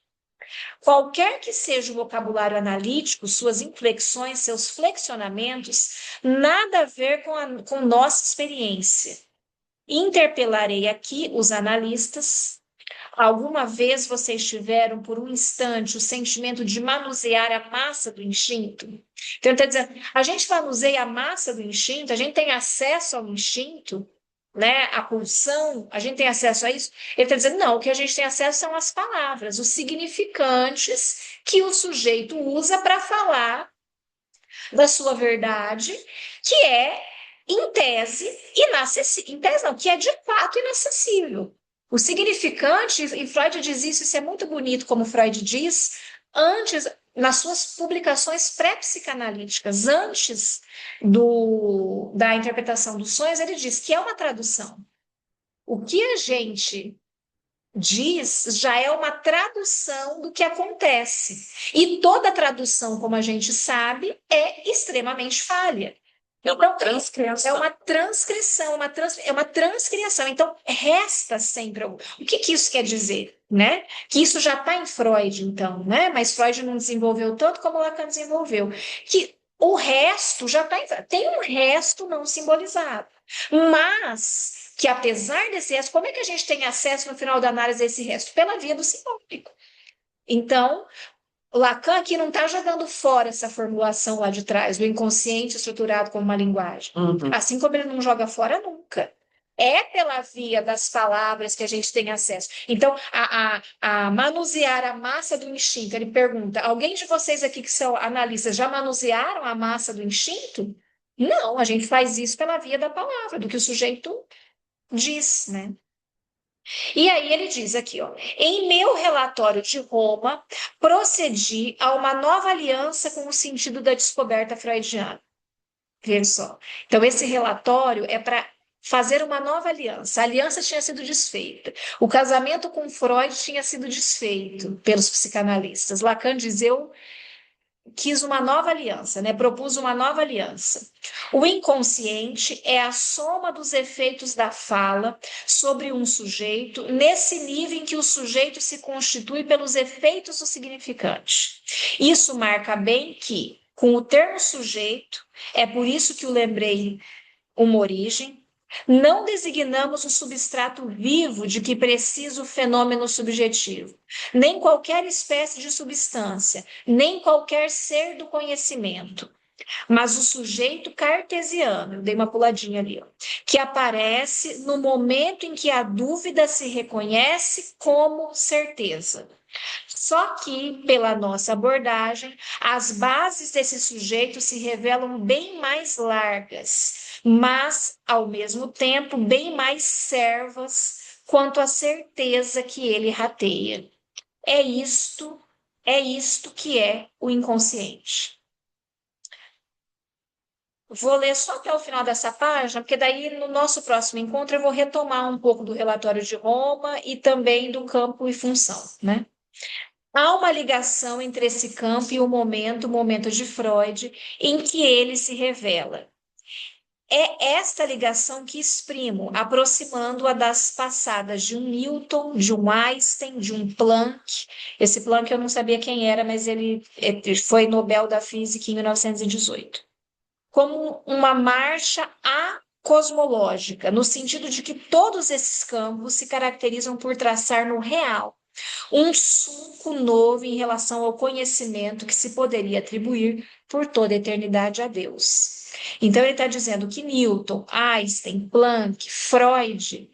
Qualquer que seja o vocabulário analítico, suas inflexões, seus flexionamentos, nada a ver com nossa experiência. Interpelarei aqui os analistas. Alguma vez vocês tiveram, por um instante, o sentimento de manusear a massa do instinto? Então, ele está dizendo, a gente manuseia a massa do instinto, a gente tem acesso ao instinto, né? A pulsão, a gente tem acesso a isso? Ele está dizendo, não, o que a gente tem acesso são as palavras, os significantes que o sujeito usa para falar da sua verdade, que é, em tese, inacessível. Em tese, não, que é de fato inacessível. O significante, e Freud diz isso, isso é muito bonito, como Freud diz, antes, nas suas publicações pré-psicanalíticas, antes da interpretação dos sonhos, ele diz que é uma tradução. O que a gente diz já é uma tradução do que acontece. E toda tradução, como a gente sabe, é extremamente falha. É uma transcriação. É uma transcrição, é uma transcriação. Então, resta sempre algo. O que isso quer dizer? Né? Que isso já está em Freud, então, né? Mas Freud não desenvolveu tanto como Lacan desenvolveu. Que o resto já está. Tem um resto não simbolizado. Mas que apesar desse resto, como é que a gente tem acesso no final da análise a esse resto? Pela via do simbólico. Então, Lacan aqui não está jogando fora essa formulação lá de trás, do inconsciente estruturado como uma linguagem. Assim como ele não joga fora nunca. É pela via das palavras que a gente tem acesso. Então, a manusear a massa do instinto, ele pergunta, alguém de vocês aqui que são analistas já manusearam a massa do instinto? Não, a gente faz isso pela via da palavra, do que o sujeito diz, né? E aí ele diz aqui, ó, em meu relatório de Roma, procedi a uma nova aliança com o sentido da descoberta freudiana. Veja só. Então, esse relatório é para fazer uma nova aliança. A aliança tinha sido desfeita. O casamento com Freud tinha sido desfeito pelos psicanalistas. Lacan diz, eu quis uma nova aliança, né? Propus uma nova aliança. O inconsciente é a soma dos efeitos da fala sobre um sujeito, nesse nível em que o sujeito se constitui pelos efeitos do significante. Isso marca bem que, com o termo sujeito, é por isso que o lembrei uma origem, não designamos o substrato vivo de que precisa o fenômeno subjetivo, nem qualquer espécie de substância, nem qualquer ser do conhecimento, mas o sujeito cartesiano, eu dei uma puladinha ali, ó, que aparece no momento em que a dúvida se reconhece como certeza. Só que, pela nossa abordagem, as bases desse sujeito se revelam bem mais largas, mas, ao mesmo tempo, bem mais servas quanto à certeza que ele rateia. É isto que é o inconsciente. Vou ler só até o final dessa página, porque daí no nosso próximo encontro eu vou retomar um pouco do relatório de Roma e também do campo e função, né? Há uma ligação entre esse campo e o momento de Freud, em que ele se revela. É esta ligação que exprimo, aproximando-a das passadas de um Newton, de um Einstein, de um Planck. Esse Planck eu não sabia quem era, mas ele foi Nobel da Física em 1918. Como uma marcha acosmológica, no sentido de que todos esses campos se caracterizam por traçar no real um sulco novo em relação ao conhecimento que se poderia atribuir por toda a eternidade a Deus. Então, ele está dizendo que Newton, Einstein, Planck, Freud,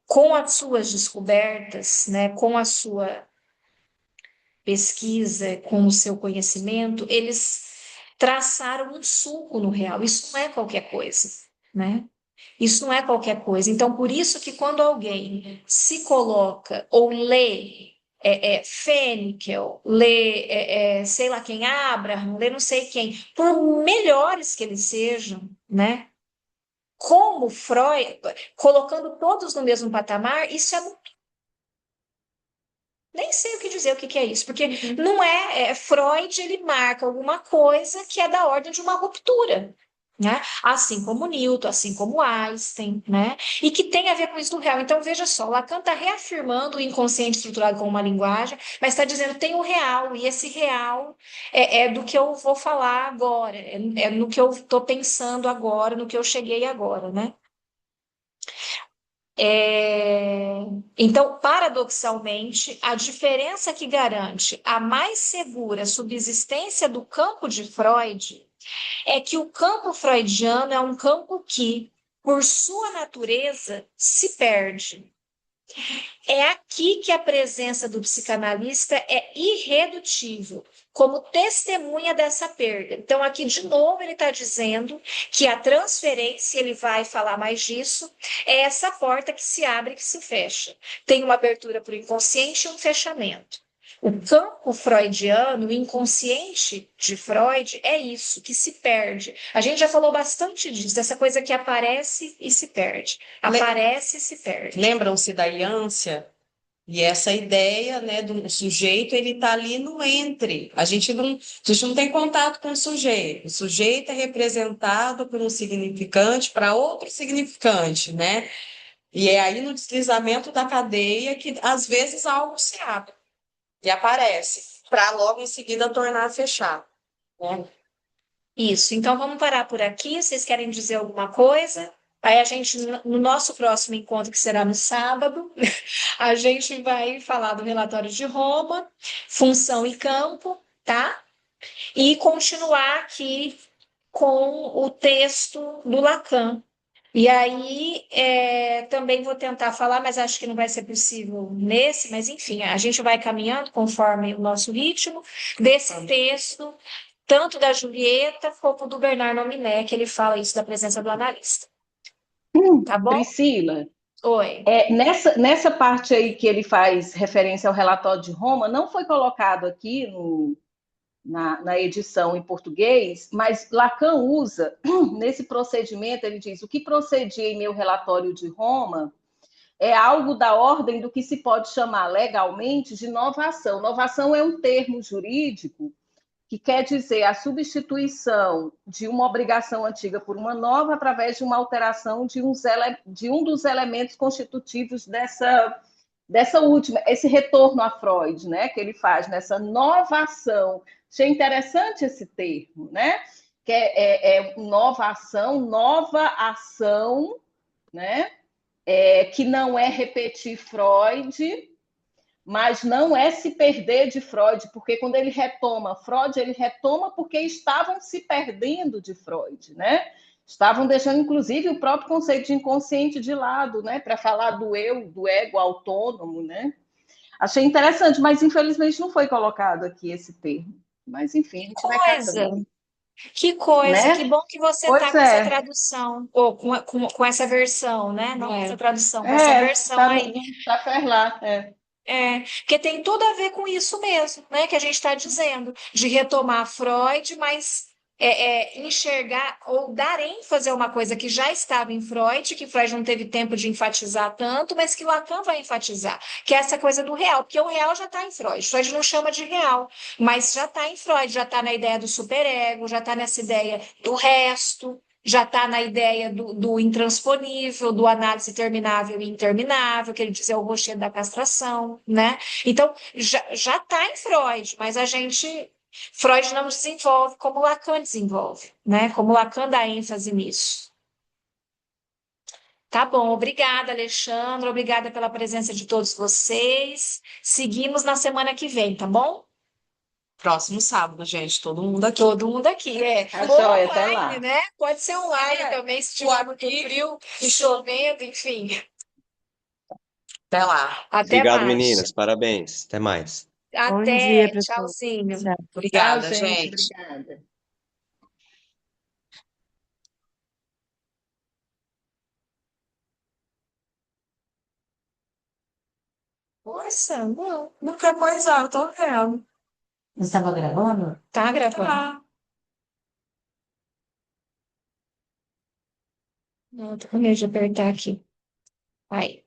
com as suas descobertas, né, com a sua pesquisa, com o seu conhecimento, eles traçaram um sulco no real. Isso não é qualquer coisa, né? Isso não é qualquer coisa. Então, por isso que quando alguém se coloca ou lê Fênikel, lê sei lá quem, Abraham, lê não sei quem, por melhores que eles sejam, né? Como Freud, colocando todos no mesmo patamar, isso é muito... Nem sei o que dizer o que que é isso, porque não Freud, ele marca alguma coisa que é da ordem de uma ruptura, né? Assim como Newton, assim como Einstein, né? E que tem a ver com isso do real. Então, veja só, Lacan está reafirmando o inconsciente estruturado como uma linguagem, mas está dizendo tem o real, e esse real é do que eu vou falar agora, é no que eu estou pensando agora, no que eu cheguei agora, né? Então, paradoxalmente, a diferença que garante a mais segura subsistência do campo de Freud é que o campo freudiano é um campo que, por sua natureza, se perde. É aqui que a presença do psicanalista é irredutível, como testemunha dessa perda. Então, aqui de novo, ele está dizendo que a transferência, ele vai falar mais disso, é essa porta que se abre e que se fecha. Tem uma abertura para o inconsciente e um fechamento. O campo freudiano, o inconsciente de Freud, é isso, que se perde. A gente já falou bastante disso, dessa coisa que aparece e se perde. Aparece e se perde. Lembram-se da Ilhância? E essa ideia, né, do sujeito, ele está ali no entre. A gente não tem contato com o sujeito. O sujeito é representado por um significante para outro significante, né? E é aí no deslizamento da cadeia que, às vezes, algo se abre e aparece, para logo em seguida tornar a fechar, né? Isso, então vamos parar por aqui. Vocês querem dizer alguma coisa? Aí a gente, no nosso próximo encontro, que será no sábado, a gente vai falar do relatório de Roma, função e campo, tá? E continuar aqui com o texto do Lacan. E aí também vou tentar falar, mas acho que não vai ser possível nesse, mas enfim, a gente vai caminhando conforme o nosso ritmo desse texto, tanto da Julieta como do Bernard Nominé, que ele fala isso da presença do analista. Tá bom? Priscila, Oi. nessa parte aí que ele faz referência ao relatório de Roma, não foi colocado aqui na edição em português, mas Lacan usa, nesse procedimento, ele diz: o que procedia em meu relatório de Roma é algo da ordem do que se pode chamar legalmente de novação. Novação é um termo jurídico que quer dizer a substituição de uma obrigação antiga por uma nova através de uma alteração de um dos elementos constitutivos dessa última, esse retorno a Freud, né, que ele faz nessa novação. Achei interessante esse termo, né? Que é nova ação, né? Que não é repetir Freud, mas não é se perder de Freud, porque quando ele retoma Freud, ele retoma porque estavam se perdendo de Freud, né? Estavam deixando, inclusive, o próprio conceito de inconsciente de lado, né? Para falar do eu, do ego autônomo, né? Achei interessante, mas infelizmente não foi colocado aqui esse termo. Mas, enfim, a gente vai catando. Que coisa, Né? que bom que você Pois está com essa é. tradução, ou com essa versão, né? Não com essa tradução, com essa É, versão tá, aí. tá ferlar, Porque tem tudo a ver com isso mesmo, né? Que a gente está dizendo, de retomar Freud, mas enxergar ou dar ênfase a uma coisa que já estava em Freud, que Freud não teve tempo de enfatizar tanto, mas que Lacan vai enfatizar, que é essa coisa do real, porque o real já está em Freud. Freud não chama de real, mas já está em Freud, já está na ideia do superego, já está nessa ideia do resto, já está na ideia do intransponível, do análise terminável e interminável, que ele diz é o rochedo da castração, né? Então, já está em Freud, mas Freud não desenvolve como Lacan desenvolve, né? Como Lacan dá ênfase nisso. Tá bom, obrigada, Alexandra, obrigada pela presença de todos vocês. Seguimos na semana que vem, tá bom? Próximo sábado, gente, todo mundo aqui. Todo mundo aqui, Tá Ou joia, até online, lá. né? Pode ser online também, se tiver muito frio e chovendo, enfim. Até lá. Até Obrigado, mais. meninas. Parabéns. Até mais. Bom dia, Até, professor. tchauzinho. Tchau. Tchau, Obrigada, gente. gente. Obrigada. Nossa, não quer coisar, eu tô vendo. Você estava gravando? Tá gravando? Tá. Não, tô com medo de apertar aqui. Aí.